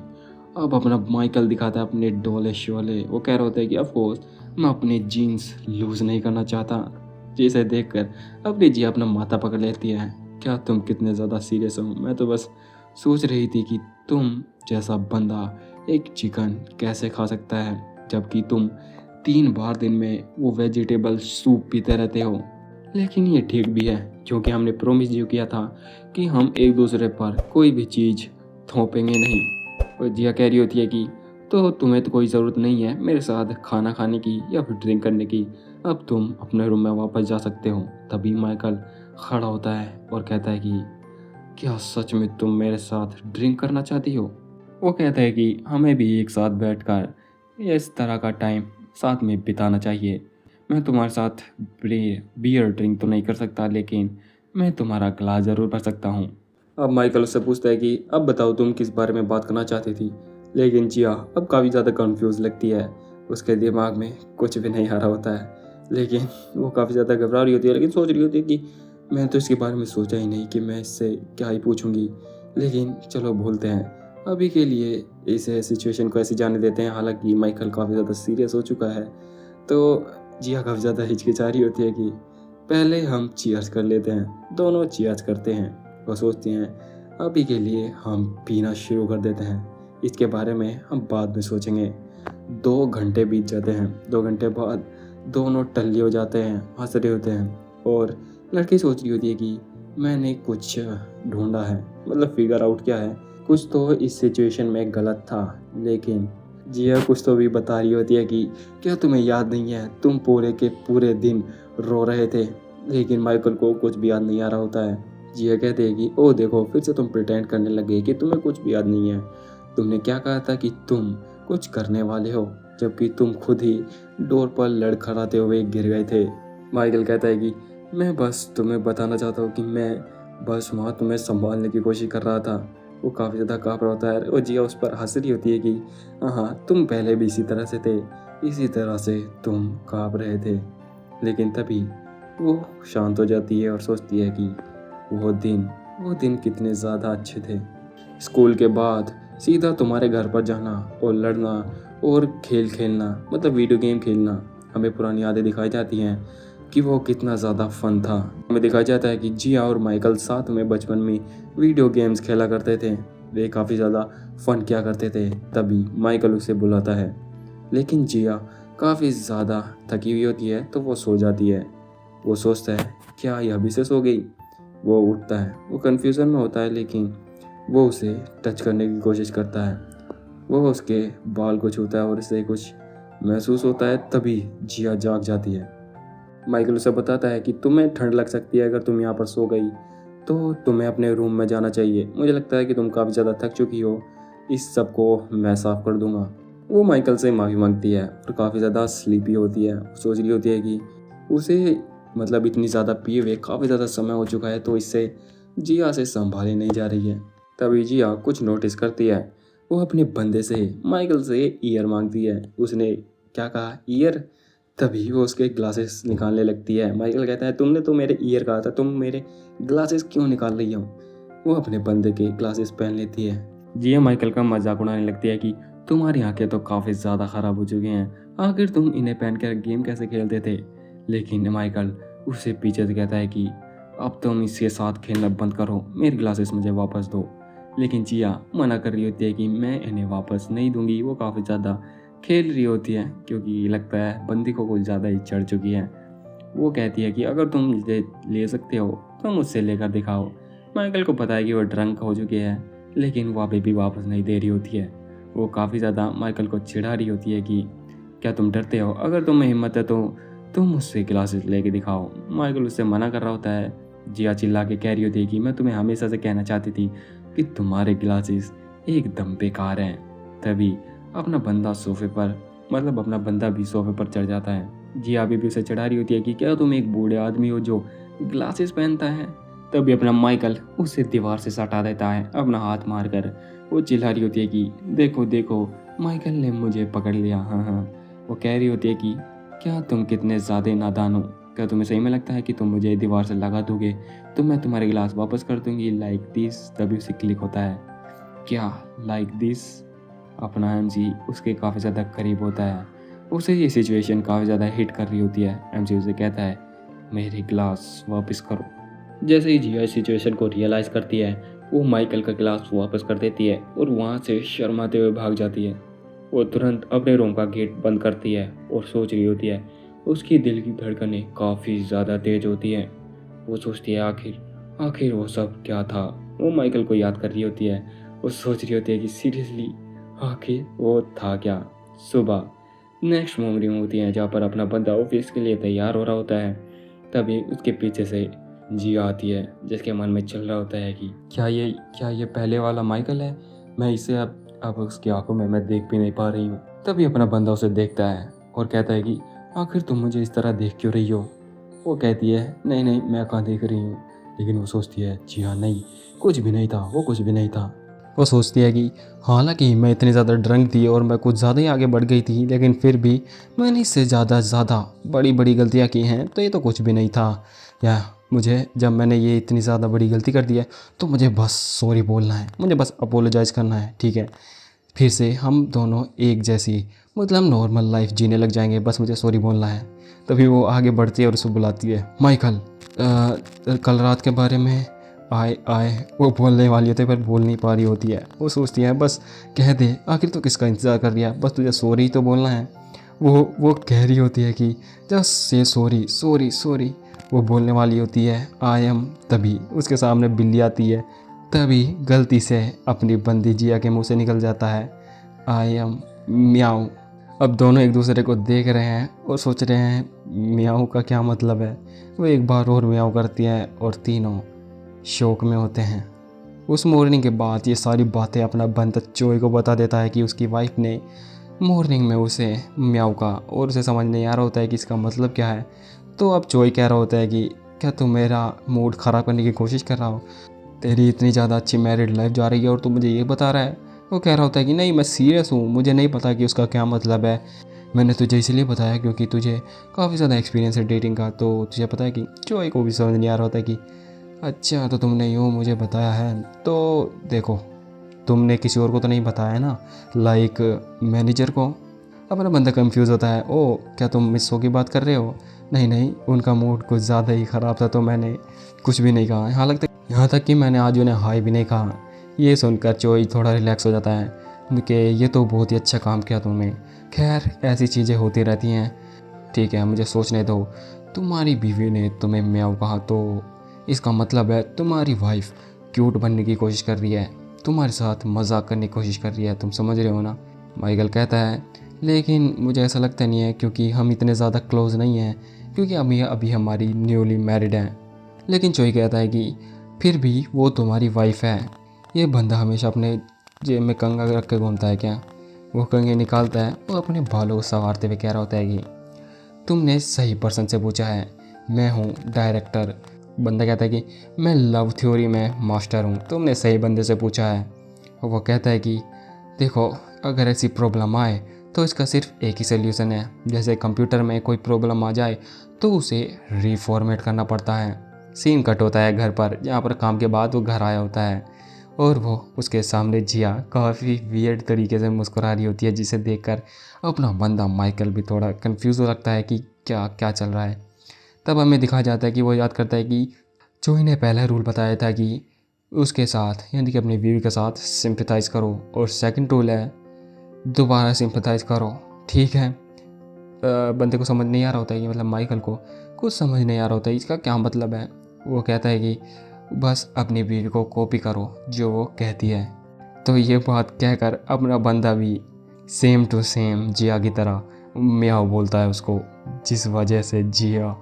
अब अपना माइकल दिखाता है अपने डोले शोले। वो कह रहा होता है कि ऑफ कोर्स मैं अपने जीन्स लूज नहीं करना चाहता। जिसे देखकर अपनी जिया अपना माथा पकड़ लेती है। क्या तुम कितने ज़्यादा सीरियस हो? मैं तो बस सोच रही थी कि तुम जैसा बंदा एक चिकन कैसे खा सकता है, जबकि तुम 3 बार दिन में वो वेजिटेबल सूप पीते रहते हो। लेकिन ये ठीक भी है क्योंकि हमने प्रॉमिस जो किया था कि हम एक दूसरे पर कोई भी चीज़ थोपेंगे नहीं। और जिया कह रही होती है कि तो तुम्हें तो कोई ज़रूरत नहीं है मेरे साथ खाना खाने की या फिर ड्रिंक करने की, अब तुम अपने रूम में वापस जा सकते हो। तभी माइकल खड़ा होता है और कहता है कि क्या सच में तुम मेरे साथ ड्रिंक करना चाहती हो? वो कहता है कि हमें भी एक साथ बैठकर इस तरह का टाइम साथ में बिताना चाहिए। मैं तुम्हारे साथ बियर ड्रिंक तो नहीं कर सकता, लेकिन मैं तुम्हारा ग्लास ज़रूर भर सकता हूँ। अब माइकल उससे पूछता है कि अब बताओ तुम किस बारे में बात करना चाहती थी? लेकिन जिया अब काफ़ी ज़्यादा कंफ्यूज लगती है। उसके दिमाग में कुछ भी नहीं आ रहा होता है, लेकिन वो काफ़ी ज़्यादा घबरा रही होती है, लेकिन सोच रही होती है कि मैं तो इसके बारे में सोचा ही नहीं कि मैं इससे क्या ही पूछूंगी। लेकिन चलो भूलते हैं, अभी के लिए इस सिचुएशन को ऐसे जाने देते हैं। हालांकि माइकल काफ़ी ज़्यादा सीरियस हो चुका है, तो जिया काफ़ी ज़्यादा हिचकिचा रही होती है कि पहले हम चीयर्स कर लेते हैं। दोनों चीयर्स करते हैं और सोचते हैं अभी के लिए हम पीना शुरू कर देते हैं, इसके बारे में हम बाद में सोचेंगे। 2 घंटे बीत जाते हैं। 2 घंटे बाद दोनों टल्ली हो जाते हैं, हंस रहे होते हैं, और लड़की सोच रही होती है कि मैंने कुछ ढूंढा है, मतलब फिगर आउट किया है, कुछ तो इस सिचुएशन में गलत था। लेकिन जिया कुछ तो भी बता रही होती है कि क्या तुम्हें याद नहीं है तुम पूरे के पूरे दिन रो रहे थे? लेकिन माइकल को कुछ भी याद नहीं आ रहा होता है। जिया कहते हैं कि ओ देखो फिर से तुम प्रिटेंड करने लगे कि तुम्हें कुछ भी याद नहीं है। तुमने क्या कहा था कि तुम कुछ करने वाले हो, जबकि तुम खुद ही डोर पर लड़खड़ाते हुए गिर गए थे। माइकल कहता है कि मैं बस तुम्हें बताना चाहता हूँ कि मैं बस वहाँ तुम्हें संभालने की कोशिश कर रहा था। वो काफ़ी ज़्यादा काँप रहा होता है और जिया उस पर हंस रही होती है कि हाँ तुम पहले भी इसी तरह से थे, इसी तरह से तुम काँप रहे थे। लेकिन तभी वो शांत हो जाती है और सोचती है कि वो दिन कितने ज़्यादा अच्छे थे। स्कूल के बाद सीधा तुम्हारे घर पर जाना और लड़ना और खेल खेलना, मतलब वीडियो गेम खेलना। हमें पुरानी यादें दिखाई जाती हैं कि वो कितना ज़्यादा फन था। हमें दिखाया जाता है कि जिया और माइकल साथ में बचपन में वीडियो गेम्स खेला करते थे। वे काफ़ी ज़्यादा फन किया करते थे। तभी माइकल उसे बुलाता है, लेकिन जिया काफ़ी ज़्यादा थकी हुई होती है तो वो सो जाती है। वो सोचता है क्या यह अभी से सो गई? वो उठता है, वो कन्फ्यूज़न में होता है, लेकिन वो उसे टच करने की कोशिश करता है। वो उसके बाल को छूता है और उसे कुछ महसूस होता है। तभी जिया जाग जाती है। माइकल उसे बताता है कि तुम्हें ठंड लग सकती है, अगर तुम यहाँ पर सो गई तो तुम्हें अपने रूम में जाना चाहिए। मुझे लगता है कि तुम काफ़ी ज़्यादा थक चुकी हो, इस सब को मैं साफ़ कर दूंगा। वो माइकल से माफ़ी मांगती है और काफ़ी ज़्यादा स्लीपी होती है। सोच रही होती है कि उसे मतलब इतनी ज़्यादा पिए हुए काफ़ी ज़्यादा समय हो चुका है, तो इससे जिया से संभाली नहीं जा रही है। तभी जिया कुछ नोटिस करती है। वो अपने बंदे से माइकल से ईयर मांगती है। उसने क्या कहा? ईयर। तभी वो उसके ग्लासेस निकालने लगती है। माइकल कहता है तुमने तो मेरे ईयर कहा था, तुम मेरे ग्लासेस क्यों निकाल रही हो? वो अपने बंदे के ग्लासेस पहन लेती है। जिया माइकल का मजाक उड़ाने लगती है कि तुम्हारी आंखें तो काफ़ी ज़्यादा ख़राब हो चुकी हैं, आखिर तुम इन्हें पहन कर गेम कैसे खेलते थे। लेकिन माइकल उससे पीछे से कहता है कि अब तुम इसके साथ खेलना बंद करो, मेरी ग्लासेस मुझे वापस दो। लेकिन जिया मना कर रही होती है कि मैं इन्हें वापस नहीं दूंगी। वो काफ़ी ज़्यादा खेल रही होती है क्योंकि लगता है बंदी को कुछ ज़्यादा ही चढ़ चुकी है। वो कहती है कि अगर तुम ले सकते हो तो मुझसे लेकर दिखाओ। माइकल को पता है कि वो ड्रंक हो चुके हैं, लेकिन वो अभी भी वापस नहीं दे रही होती है। वो काफ़ी ज़्यादा माइकल को चिढ़ा रही होती है कि क्या तुम डरते हो, अगर तुम्हें हिम्मत है तो तुम मुझसे ग्लासेस लेके दिखाओ। माइकल उससे मना कर रहा होता है। जिया चिल्ला के कह रही होती है कि मैं तुम्हें हमेशा से कहना चाहती थी कि तुम्हारे ग्लासेस एकदम बेकार हैं। तभी अपना बंदा सोफे पर अपना बंदा भी सोफे पर चढ़ जाता है। जिया अभी भी उसे चढ़ा रही होती है कि क्या तुम एक बूढ़े आदमी हो जो ग्लासेस पहनता है। तभी अपना माइकल उसे दीवार से सटा देता है अपना हाथ मारकर। वो चिल्ला रही होती है कि देखो देखो माइकल ने मुझे पकड़ लिया। हाँ। वो कह रही होती है कि क्या तुम कितने ज़्यादा नादान हो, क्या तुम्हें सही में लगता है कि तुम मुझे दीवार से लगा दोगे तो मैं तुम्हारे गिलास वापस कर दूंगी लाइक दिस। तभी उसे क्लिक होता है, क्या लाइक दिस। अपना एमसी उसके काफ़ी ज़्यादा करीब होता है। उसे ये सिचुएशन काफ़ी ज़्यादा हिट कर रही होती है। एमसी उसे कहता है मेरे ग्लास वापस करो। जैसे ही जिया इस सिचुएशन को रियलाइज़ करती है, वो माइकल का गिलास वापस कर देती है और वहाँ से शर्माते हुए भाग जाती है। वो तुरंत अपने रूम का गेट बंद करती है और सोच रही होती है। उसकी दिल की धड़कनें काफ़ी ज़्यादा तेज होती हैं। वो सोचती है आखिर वो सब क्या था। वो माइकल को याद कर रही होती है। वो सोच रही होती है कि सीरियसली आखिर वो था क्या। सुबह नेक्स्ट मेमोरी में होती है जहाँ पर अपना बंदा ऑफिस के लिए तैयार हो रहा होता है। तभी उसके पीछे से जिया आती है जिसके मन में चल रहा होता है कि क्या ये पहले वाला माइकल है। मैं इसे अब उसकी आंखों में मैं देख भी नहीं पा रही हूँ। तभी अपना बंदा उसे देखता है और कहता है कि आखिर तुम मुझे इस तरह देख क्यों रही हो। वो कहती है नहीं मैं कहाँ देख रही हूँ। लेकिन वो सोचती है जी हाँ नहीं, कुछ भी नहीं था, वो कुछ भी नहीं था। वो सोचती है कि हालांकि मैं इतनी ज़्यादा ड्रंक थी और मैं कुछ ज़्यादा ही आगे बढ़ गई थी, लेकिन फिर भी मैंने इससे ज़्यादा बड़ी गलतियाँ की हैं, तो ये तो कुछ भी नहीं था। या मुझे जब मैंने ये इतनी ज़्यादा बड़ी गलती कर दी है तो मुझे बस सॉरी बोलना है, मुझे बस अपोलोजाइज़ करना है, ठीक है। फिर से हम दोनों एक जैसी नॉर्मल लाइफ जीने लग जाएंगे, बस मुझे सॉरी बोलना है। तभी वो आगे बढ़ती है और उसको बुलाती है माइकल, कल रात के बारे में आए। वो बोलने वाली होती है पर बोल नहीं पा रही होती है। वो सोचती है बस कह दे, आखिर तो किसका इंतज़ार कर रही है, बस तुझे सॉरी तो बोलना है। वो कह रही होती है कि जस्ट से सॉरी। वो बोलने वाली होती है आई एम। तभी उसके सामने बिल्ली आती है। तभी गलती से अपनी बंदी जिया के मुंह से निकल जाता है आई एम म्याऊ। अब दोनों एक दूसरे को देख रहे हैं और सोच रहे हैं म्याऊ का क्या मतलब है। वो एक बार और म्याऊ करती हैं और तीनों शौक में होते हैं। उस मॉर्निंग के बाद ये सारी बातें अपना बंदा चोई को बता देता है कि उसकी वाइफ ने मॉर्निंग में उसे म्याऊ का, और उसे समझ नहीं आ रहा होता है कि इसका मतलब क्या है। तो अब चोई कह रहा होता है कि क्या तू मेरा मूड ख़राब करने की कोशिश कर रहा हो, तेरी इतनी ज़्यादा अच्छी मैरिड लाइफ जा रही है और तू मुझे ये बता रहा है। वो कह रहा होता है कि नहीं मैं सीरियस हूँ, मुझे नहीं पता कि उसका क्या मतलब है। मैंने तुझे इसलिए बताया क्योंकि तुझे काफ़ी ज़्यादा एक्सपीरियंस है डेटिंग का, तो तुझे पता है कि चोई को भी समझ नहीं आ रहा होता है कि अच्छा तो तुमने यूँ मुझे बताया है, तो देखो तुमने किसी और को तो नहीं बताया ना, लाइक मैनेजर को। अपना बंदा कंफ्यूज होता है। ओ क्या तुम मिसो की बात कर रहे हो। नहीं उनका मूड कुछ ज़्यादा ही ख़राब था तो मैंने कुछ भी नहीं कहा, यहाँ तक कि मैंने आज उन्हें हाई भी नहीं कहा। ये सुनकर चोई थोड़ा रिलैक्स हो जाता है कि ये तो बहुत ही अच्छा काम किया तुमने। खैर ऐसी चीज़ें होती रहती हैं, ठीक है मुझे सोचने दो। तुम्हारी बीवी ने तुम्हें म्याऊ कहा तो इसका मतलब है तुम्हारी वाइफ क्यूट बनने की कोशिश कर रही है, तुम्हारे साथ मजाक करने की कोशिश कर रही है, तुम समझ रहे हो ना। माइकल कहता है लेकिन मुझे ऐसा लगता नहीं है क्योंकि हम इतने ज़्यादा क्लोज नहीं हैं, क्योंकि अभी हमारी न्यूली मैरिड हैं। लेकिन चोई कहता है कि फिर भी वो तुम्हारी वाइफ है। ये बंदा हमेशा अपने जेब में कंघा रख के घूमता है क्या। वो कंघे निकालता है और अपने बालों को संवारते हुए कह रहा होता है कि तुमने सही पर्सन से पूछा है, मैं हूँ डायरेक्टर। बंदा कहता है कि मैं लव थ्योरी में मास्टर हूँ, तुमने सही बंदे से पूछा है। और वो कहता है कि देखो अगर ऐसी प्रॉब्लम आए तो इसका सिर्फ एक ही सल्यूशन है, जैसे कंप्यूटर में कोई प्रॉब्लम आ जाए तो उसे रीफॉर्मेट करना पड़ता है। सीन कट होता है घर पर, जहाँ पर काम के बाद वो घर आया होता है और वो उसके सामने जिया काफ़ी वियर्ड तरीके से मुस्कुरा रही होती है, जिसे देखकर अपना बंदा माइकल भी थोड़ा कंफ्यूज हो लगता है कि क्या क्या चल रहा है। तब हमें दिखाया जाता है कि वो याद करता है कि जो इन्हें पहला रूल बताया था कि उसके साथ यानी कि अपनी बीवी के साथ सिंपथाइज़ करो, और सेकंड रूल है दोबारा सिंपथाइज़ करो। ठीक है, बंदे को समझ नहीं आ रहा होता है कि मतलब माइकल को कुछ समझ नहीं आ रहा होता है इसका क्या मतलब है। वो कहता है कि बस अपनी बीवी को कॉपी करो जो वो कहती है। तो ये बात कहकर अपना बंदा भी सेम टू सेम जिया की तरह म्याओ बोलता है उसको, जिस वजह से जिया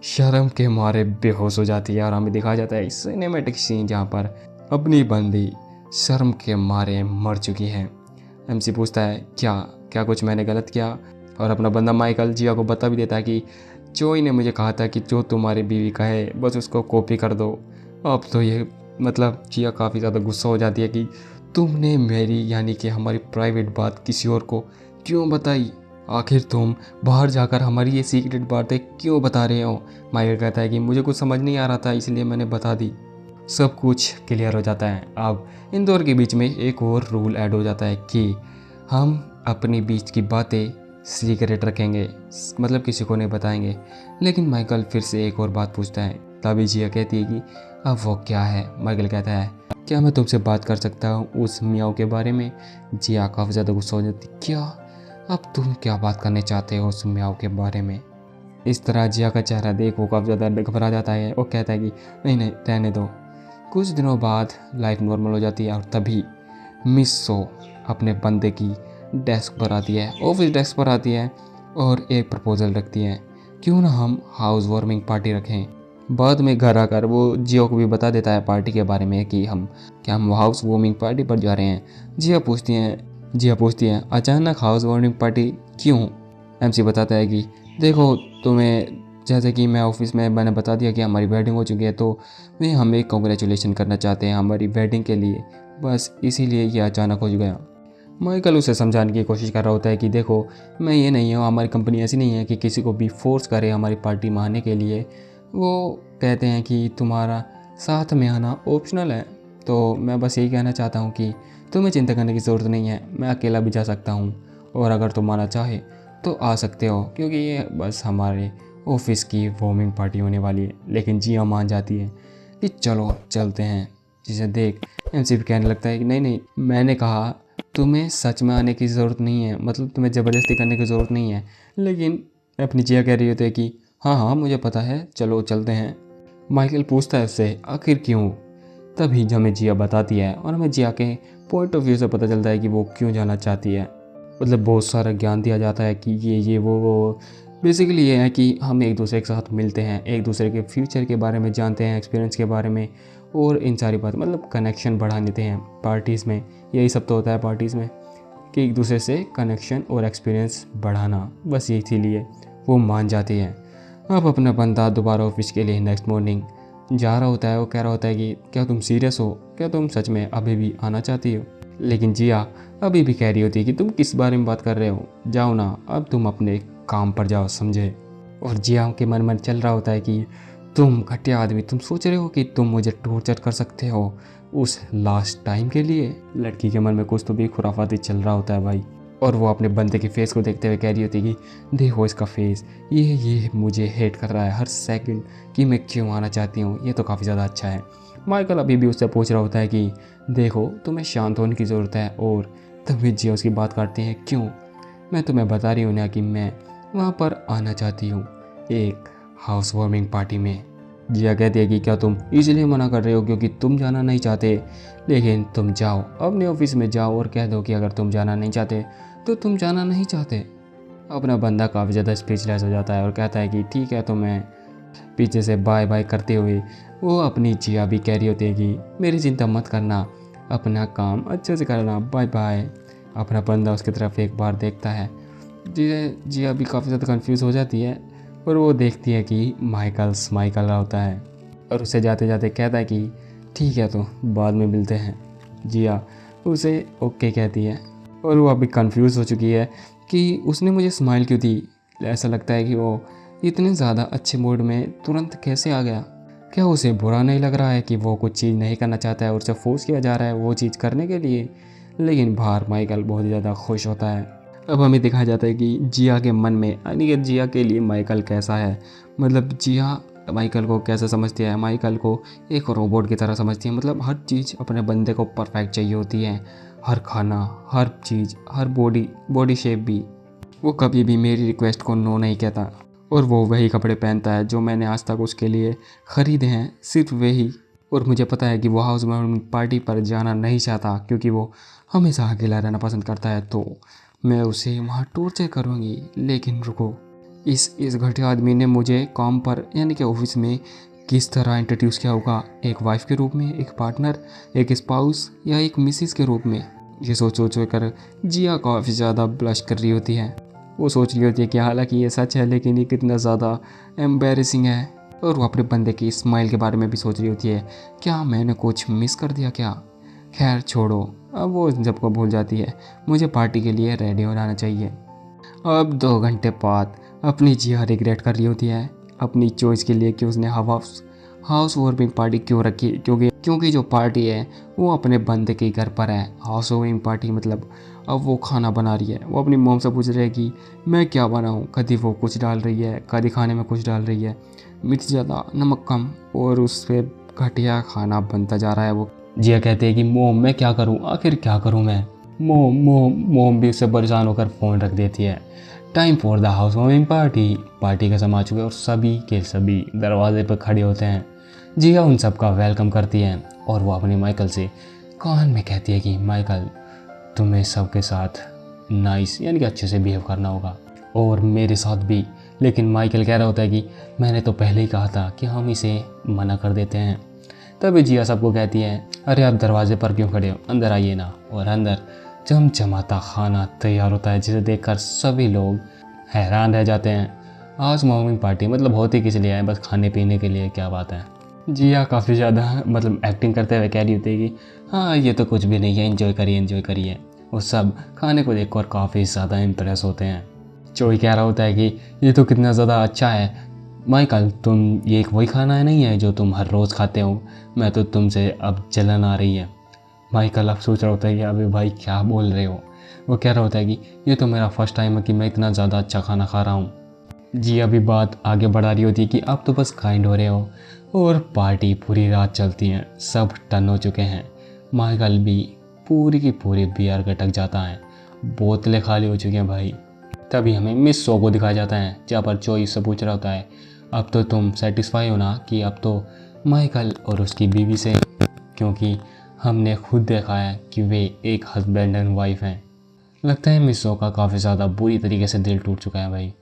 शर्म के मारे बेहोश हो जाती है। और हमें दिखाया जाता है सिनेमैटिक सीन जहाँ पर अपनी बंदी शर्म के मारे मर चुकी है। एमसी पूछता है क्या क्या कुछ मैंने गलत किया, और अपना बंदा माइकल जिया को बता भी देता है कि जोई ने मुझे कहा था कि जो तुम्हारी बीवी कहे बस उसको कॉपी कर दो। अब तो ये मतलब जिया काफ़ी ज़्यादा गुस्सा हो जाती है कि तुमने मेरी यानी कि हमारी प्राइवेट बात किसी और को क्यों बताई, आखिर तुम बाहर जाकर हमारी ये सीक्रेट बातें क्यों बता रहे हो। माइकल कहता है कि मुझे कुछ समझ नहीं आ रहा था इसलिए मैंने बता दी। सब कुछ क्लियर हो जाता है। अब इन दोनों के बीच में एक और रूल ऐड हो जाता है कि हम अपने बीच की बातें सीक्रेट रखेंगे, मतलब किसी को नहीं बताएंगे। लेकिन माइकल फिर से एक और बात पूछता है। तभी जिया कहती है कि अब वो क्या है। माइकल कहता है क्या मैं तुमसे बात कर सकता हूँ उस मियाओ के बारे में। जिया काफ़ी ज़्यादा गुस्सा हो जाती क्या, अब तुम क्या बात करने चाहते हो उस मियाओ के बारे में। इस तरह जिया का चेहरा देख वो काफ़ी ज़्यादा घबरा जाता है और कहता है कि नहीं नहीं रहने दो। कुछ दिनों बाद लाइफ नॉर्मल हो जाती है और तभी मिस सो अपने बंदे की डेस्क पर आती है, ऑफिस डेस्क पर आती है और एक प्रपोज़ल रखती है, क्यों ना हम हाउस वार्मिंग पार्टी रखें। बाद में घर आकर वो जियो को भी बता देता है पार्टी के बारे में कि हम हाउस वार्मिंग पार्टी पर जा रहे हैं। जिया पूछती है अचानक हाउस वार्मिंग पार्टी क्यों। एमसी बताता है कि देखो तुम्हें जैसे कि मैं ऑफिस में मैंने बता दिया कि हमारी वेडिंग हो चुकी है, तो वे हमें कॉन्ग्रेचुलेशन करना चाहते हैं हमारी वेडिंग के लिए, बस इसीलिए ये अचानक हो गया। माइकल उसे समझाने की कोशिश कर रहा होता है कि देखो मैं ये नहीं हूँ, हमारी कंपनी ऐसी नहीं है कि किसी को भी फोर्स करे हमारी पार्टी में आने के लिए। वो कहते हैं कि तुम्हारा साथ में आना ऑप्शनल है, तो मैं बस यही कहना चाहता हूँ कि तुम्हें चिंता करने की ज़रूरत नहीं है, मैं अकेला भी जा सकता हूँ और अगर तुम आना चाहे तो आ सकते हो, क्योंकि ये बस हमारे ऑफिस की वार्मिंग पार्टी होने वाली है। लेकिन जिया मान जाती है कि चलो चलते हैं, जिसे देख एमसी भी कहने लगता है कि नहीं नहीं मैंने कहा तुम्हें सच में आने की ज़रूरत नहीं है, मतलब तुम्हें ज़बरदस्ती करने की ज़रूरत नहीं है। लेकिन अपनी जिया कह रही होती है कि हाँ हाँ मुझे पता है, चलो चलते हैं। माइकल पूछता है उससे आखिर क्यों। तभी हमें जिया बताती है और हमें जिया के पॉइंट ऑफ व्यू से पता चलता है कि वो क्यों जाना चाहती है। मतलब बहुत सारा ज्ञान दिया जाता है कि ये वो बेसिकली ये है कि हम एक दूसरे के साथ मिलते हैं, एक दूसरे के फ्यूचर के बारे में जानते हैं, एक्सपीरियंस के बारे में, और इन सारी बात मतलब कनेक्शन बढ़ा लेते हैं पार्टीज़ में। यही सब तो होता है पार्टीज़ में कि एक दूसरे से कनेक्शन और एक्सपीरियंस बढ़ाना, बस ये इसीलिए वो मान जाती है। अब अपना बंदा दोबारा ऑफिस के लिए नेक्स्ट मॉर्निंग जा रहा होता है। वो कह रहा होता है कि क्या तुम सीरियस हो, क्या तुम सच में अभी भी आना चाहती हो। लेकिन जिया अभी भी कह रही होती है कि तुम किस बारे में बात कर रहे हो, जाओ ना अब तुम अपने काम पर जाओ, समझे। और जिया के मन में चल रहा होता है कि तुम घटिया आदमी, तुम सोच रहे हो कि तुम मुझे टॉर्चर कर सकते हो उस लास्ट टाइम के लिए। लड़की के मन में कुछ तो भी खुराफाती चल रहा होता है भाई। और वो अपने बंदे के फेस को देखते हुए कह रही होती है कि देखो इसका फेस, ये मुझे हेट कर रहा है हर सेकंड कि मैं क्यों आना चाहती हूँ, ये तो काफ़ी ज़्यादा अच्छा है। माइकल अभी भी उससे पूछ रहा होता है कि देखो तुम्हें शांत होने की ज़रूरत है, और तभी जिया उसकी बात करते हैं क्यों, मैं तुम्हें बता रही हूँ ना कि मैं वहाँ पर आना चाहती हूँ एक हाउस वार्मिंग पार्टी में। जिया कहती है कि क्या तुम इसलिए मना कर रहे हो क्योंकि तुम जाना नहीं चाहते, लेकिन तुम जाओ अपने ऑफिस में जाओ और कह दो कि अगर तुम जाना नहीं चाहते तो तुम जाना नहीं चाहते। अपना बंदा काफ़ी ज़्यादा स्पीचलेस हो जाता है और कहता है कि ठीक है। तो मैं पीछे से बाय बाय करते हुए वो अपनी जिया भी कह रही होती है कि मेरी चिंता मत करना, अपना काम अच्छे से करना, बाय बाय। अपना बंदा उसकी तरफ एक बार देखता है। जिया भी काफ़ी ज़्यादा कंफ्यूज हो जाती है और वो देखती है कि माइकल स्माइल कर रहा होता है और उसे जाते जाते कहता है कि ठीक है तो बाद में मिलते हैं। जिया उसे ओके कहती है और वो अभी कंफ्यूज हो चुकी है कि उसने मुझे स्माइल क्यों दी। ऐसा लगता है कि वो इतने ज़्यादा अच्छे मूड में तुरंत कैसे आ गया। क्या उसे बुरा नहीं लग रहा है कि वो कुछ चीज़ नहीं करना चाहता है और उसे फोर्स किया जा रहा है वो चीज़ करने के लिए। लेकिन बाहर माइकल बहुत ज़्यादा खुश होता है। अब हमें दिखाया जाता है कि जिया के मन में, यानी कि जिया के लिए माइकल कैसा है। मतलब जिया माइकल को कैसे समझती है, माइकल को एक रोबोट की तरह समझती है। मतलब हर चीज़ अपने बंदे को परफेक्ट चाहिए होती है, हर खाना, हर चीज़, हर बॉडी शेप भी। वो कभी भी मेरी रिक्वेस्ट को नो नहीं कहता और वो वही कपड़े पहनता है जो मैंने आज तक उसके लिए ख़रीदे हैं, सिर्फ वही। और मुझे पता है कि वो हाउस वार्मिंग पार्टी पर जाना नहीं चाहता क्योंकि वो हमेशा अकेला रहना पसंद करता है। तो मैं उसे वहाँ टॉर्चर करूँगी। लेकिन रुको, इस घटिया आदमी ने मुझे काम पर, यानी कि ऑफिस में किस तरह इंट्रोड्यूस किया होगा, एक वाइफ के रूप में, एक पार्टनर, एक स्पाउस या एक मिसिस के रूप में। ये सोच कर जिया काफ़ी ज़्यादा ब्लश कर रही होती है। वो सोच रही होती है कि हालांकि ये सच है लेकिन ये कितना ज़्यादा एम्बेरसिंग है। और वो अपने बंदे की स्माइल के बारे में भी सोच रही होती है, क्या मैंने कुछ मिस कर दिया क्या। खैर छोड़ो, अब वो सबको भूल जाती है। मुझे पार्टी के लिए रेडी हो जाना चाहिए। अब 2 घंटे बाद अपनी जिया रिग्रेट कर रही होती है अपनी चॉइस के लिए कि उसने हाउस वार्मिंग पार्टी क्यों रखी। क्योंकि जो पार्टी है वो अपने बंदे के घर पर है। हाउस वार्मिंग पार्टी मतलब अब वो खाना बना रही है। वो अपनी मॉम से पूछ रही है कि मैं क्या बनाऊँ। कभी वो कुछ डाल रही है, कभी खाने में कुछ डाल रही है, मिर्च ज़्यादा, नमक कम, और उस पर घटिया खाना बनता जा रहा है। वो जिया कहते हैं कि मोम मैं क्या करूँ, आखिर क्या करूँ मैं। मोम भी उससे परेशान होकर फ़ोन रख देती है। Time for the house warming party का समय आ चुका है और सभी के सभी दरवाजे पर खड़े होते हैं। जिया उन सब का वेलकम करती है और वो अपने माइकल से कान में कहती है कि माइकल तुम्हें सबके साथ नाइस, यानी कि अच्छे से बिहेव करना होगा और मेरे साथ भी। लेकिन माइकल कह रहा होता है कि मैंने तो पहले ही कहा था कि हम इसे मना कर देते हैं। तभी जिया सबको कहती है, अरे आप दरवाजे पर क्यों खड़े हो, अंदर आइए ना। और अंदर चमचमाता खाना तैयार होता है जिसे देखकर सभी लोग हैरान रह जाते हैं। हाउस वार्मिंग पार्टी मतलब होती किस लिए है, बस खाने पीने के लिए, क्या बात है। जिया काफ़ी ज़्यादा मतलब एक्टिंग करते हुए कह रही होती है कि हाँ ये तो कुछ भी नहीं है, एंजॉय करिए। वो सब खाने को देखकर काफ़ी ज़्यादा इम्प्रेस होते हैं। चोई कह रहा होता है कि ये तो कितना ज़्यादा अच्छा है माइकल, तुम ये एक वही खाना है नहीं है जो तुम हर रोज़ खाते हो, मैं तो तुमसे अब जलन आ रही है। माइकल अब सोच रहा होता है कि अबे भाई क्या बोल रहे हो। वो कह रहा होता है कि ये तो मेरा फर्स्ट टाइम है कि मैं इतना ज़्यादा अच्छा खाना खा रहा हूँ। जी अभी बात आगे बढ़ा रही होती है कि अब तो बस काइंड हो रहे हो। और पार्टी पूरी रात चलती है, सब टन हो चुके हैं। माइकल भी पूरी की पूरी बियर गटक जाता है, बोतलें खाली हो चुकी हैं भाई। तभी हमें मिस सो को दिखाया जाता है जहाँ पर चोई से पूछ रहा होता है, अब तो तुम सेटिस्फाई हो ना कि अब तो माइकल और उसकी बीवी से, क्योंकि हमने खुद देखा है कि वे एक हस्बैंड एंड वाइफ हैं। लगता है मिस सो का काफ़ी ज़्यादा बुरी तरीके से दिल टूट चुका है भाई।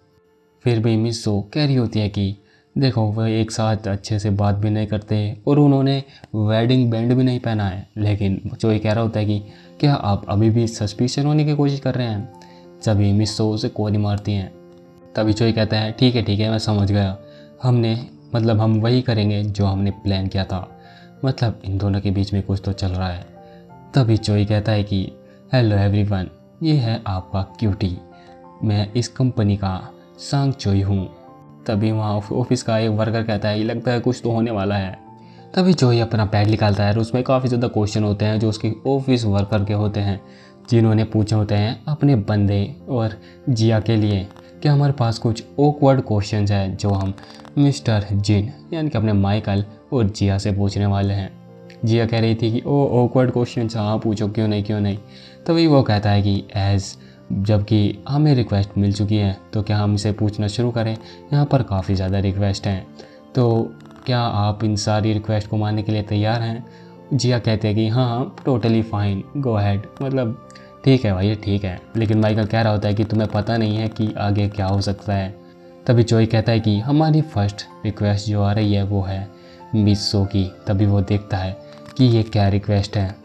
फिर भी मिस सो कह रही होती है कि देखो वह एक साथ अच्छे से बात भी नहीं करते और उन्होंने वेडिंग बैंड भी नहीं पहना है। लेकिन चोई कह रहा होता है कि क्या आप अभी भी सस्पिशन होने की कोशिश कर रहे हैं। सभी मिस सो उसे कोरी मारती हैं। तभी चोई कहता है ठीक है मैं समझ गया, हम वही करेंगे जो हमने प्लान किया था। मतलब इन दोनों के बीच में कुछ तो चल रहा है। तभी चोई कहता है कि हेलो एवरीवन, ये है आपका क्यूटी, मैं इस कंपनी का सांग चोई हूँ। तभी वहाँ ऑफिस का एक वर्कर कहता है ये लगता है कुछ तो होने वाला है। तभी चोई अपना पैड निकालता है और उसमें काफ़ी ज़्यादा क्वेश्चन होते हैं जो उसके ऑफिस वर्कर के होते हैं, जिन्होंने पूछे होते हैं अपने बंदे और जिया के लिए कि हमारे पास कुछ ऑकवर्ड क्वेश्चंस हैं जो हम मिस्टर जिन, यानी कि अपने माइकल और जिया से पूछने वाले हैं। जिया कह रही थी कि ओ ऑकवर्ड क्वेश्चंस, हाँ पूछो, क्यों नहीं। तभी वो कहता है कि जबकि हमें रिक्वेस्ट मिल चुकी है तो क्या हम इसे पूछना शुरू करें। यहाँ पर काफ़ी ज़्यादा रिक्वेस्ट हैं, तो क्या आप इन सारी रिक्वेस्ट को मानने के लिए तैयार हैं। जिया कहते हैं कि हाँ टोटली फाइन, गो अहेड, मतलब ठीक है भाई ठीक है। लेकिन माइकल कह रहा होता है कि तुम्हें पता नहीं है कि आगे क्या हो सकता है। तभी चोई कहता है कि हमारी फर्स्ट रिक्वेस्ट जो आ रही है वो है मिस सो की। तभी वो देखता है कि ये क्या रिक्वेस्ट है।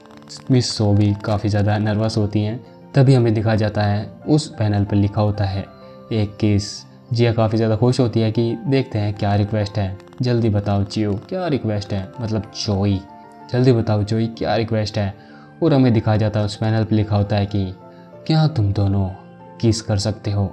मिस सो भी काफ़ी ज़्यादा नर्वस होती हैं। तभी हमें दिखाया जाता है उस पैनल पर लिखा होता है एक किस। जिया काफ़ी ज़्यादा खुश होती है कि देखते हैं क्या रिक्वेस्ट है, जल्दी बताओ चियो क्या रिक्वेस्ट है, मतलब चोई जल्दी बताओ चोई क्या रिक्वेस्ट है। और हमें दिखाया जाता है उस पैनल पर लिखा होता है कि क्या तुम दोनों किस कर सकते हो।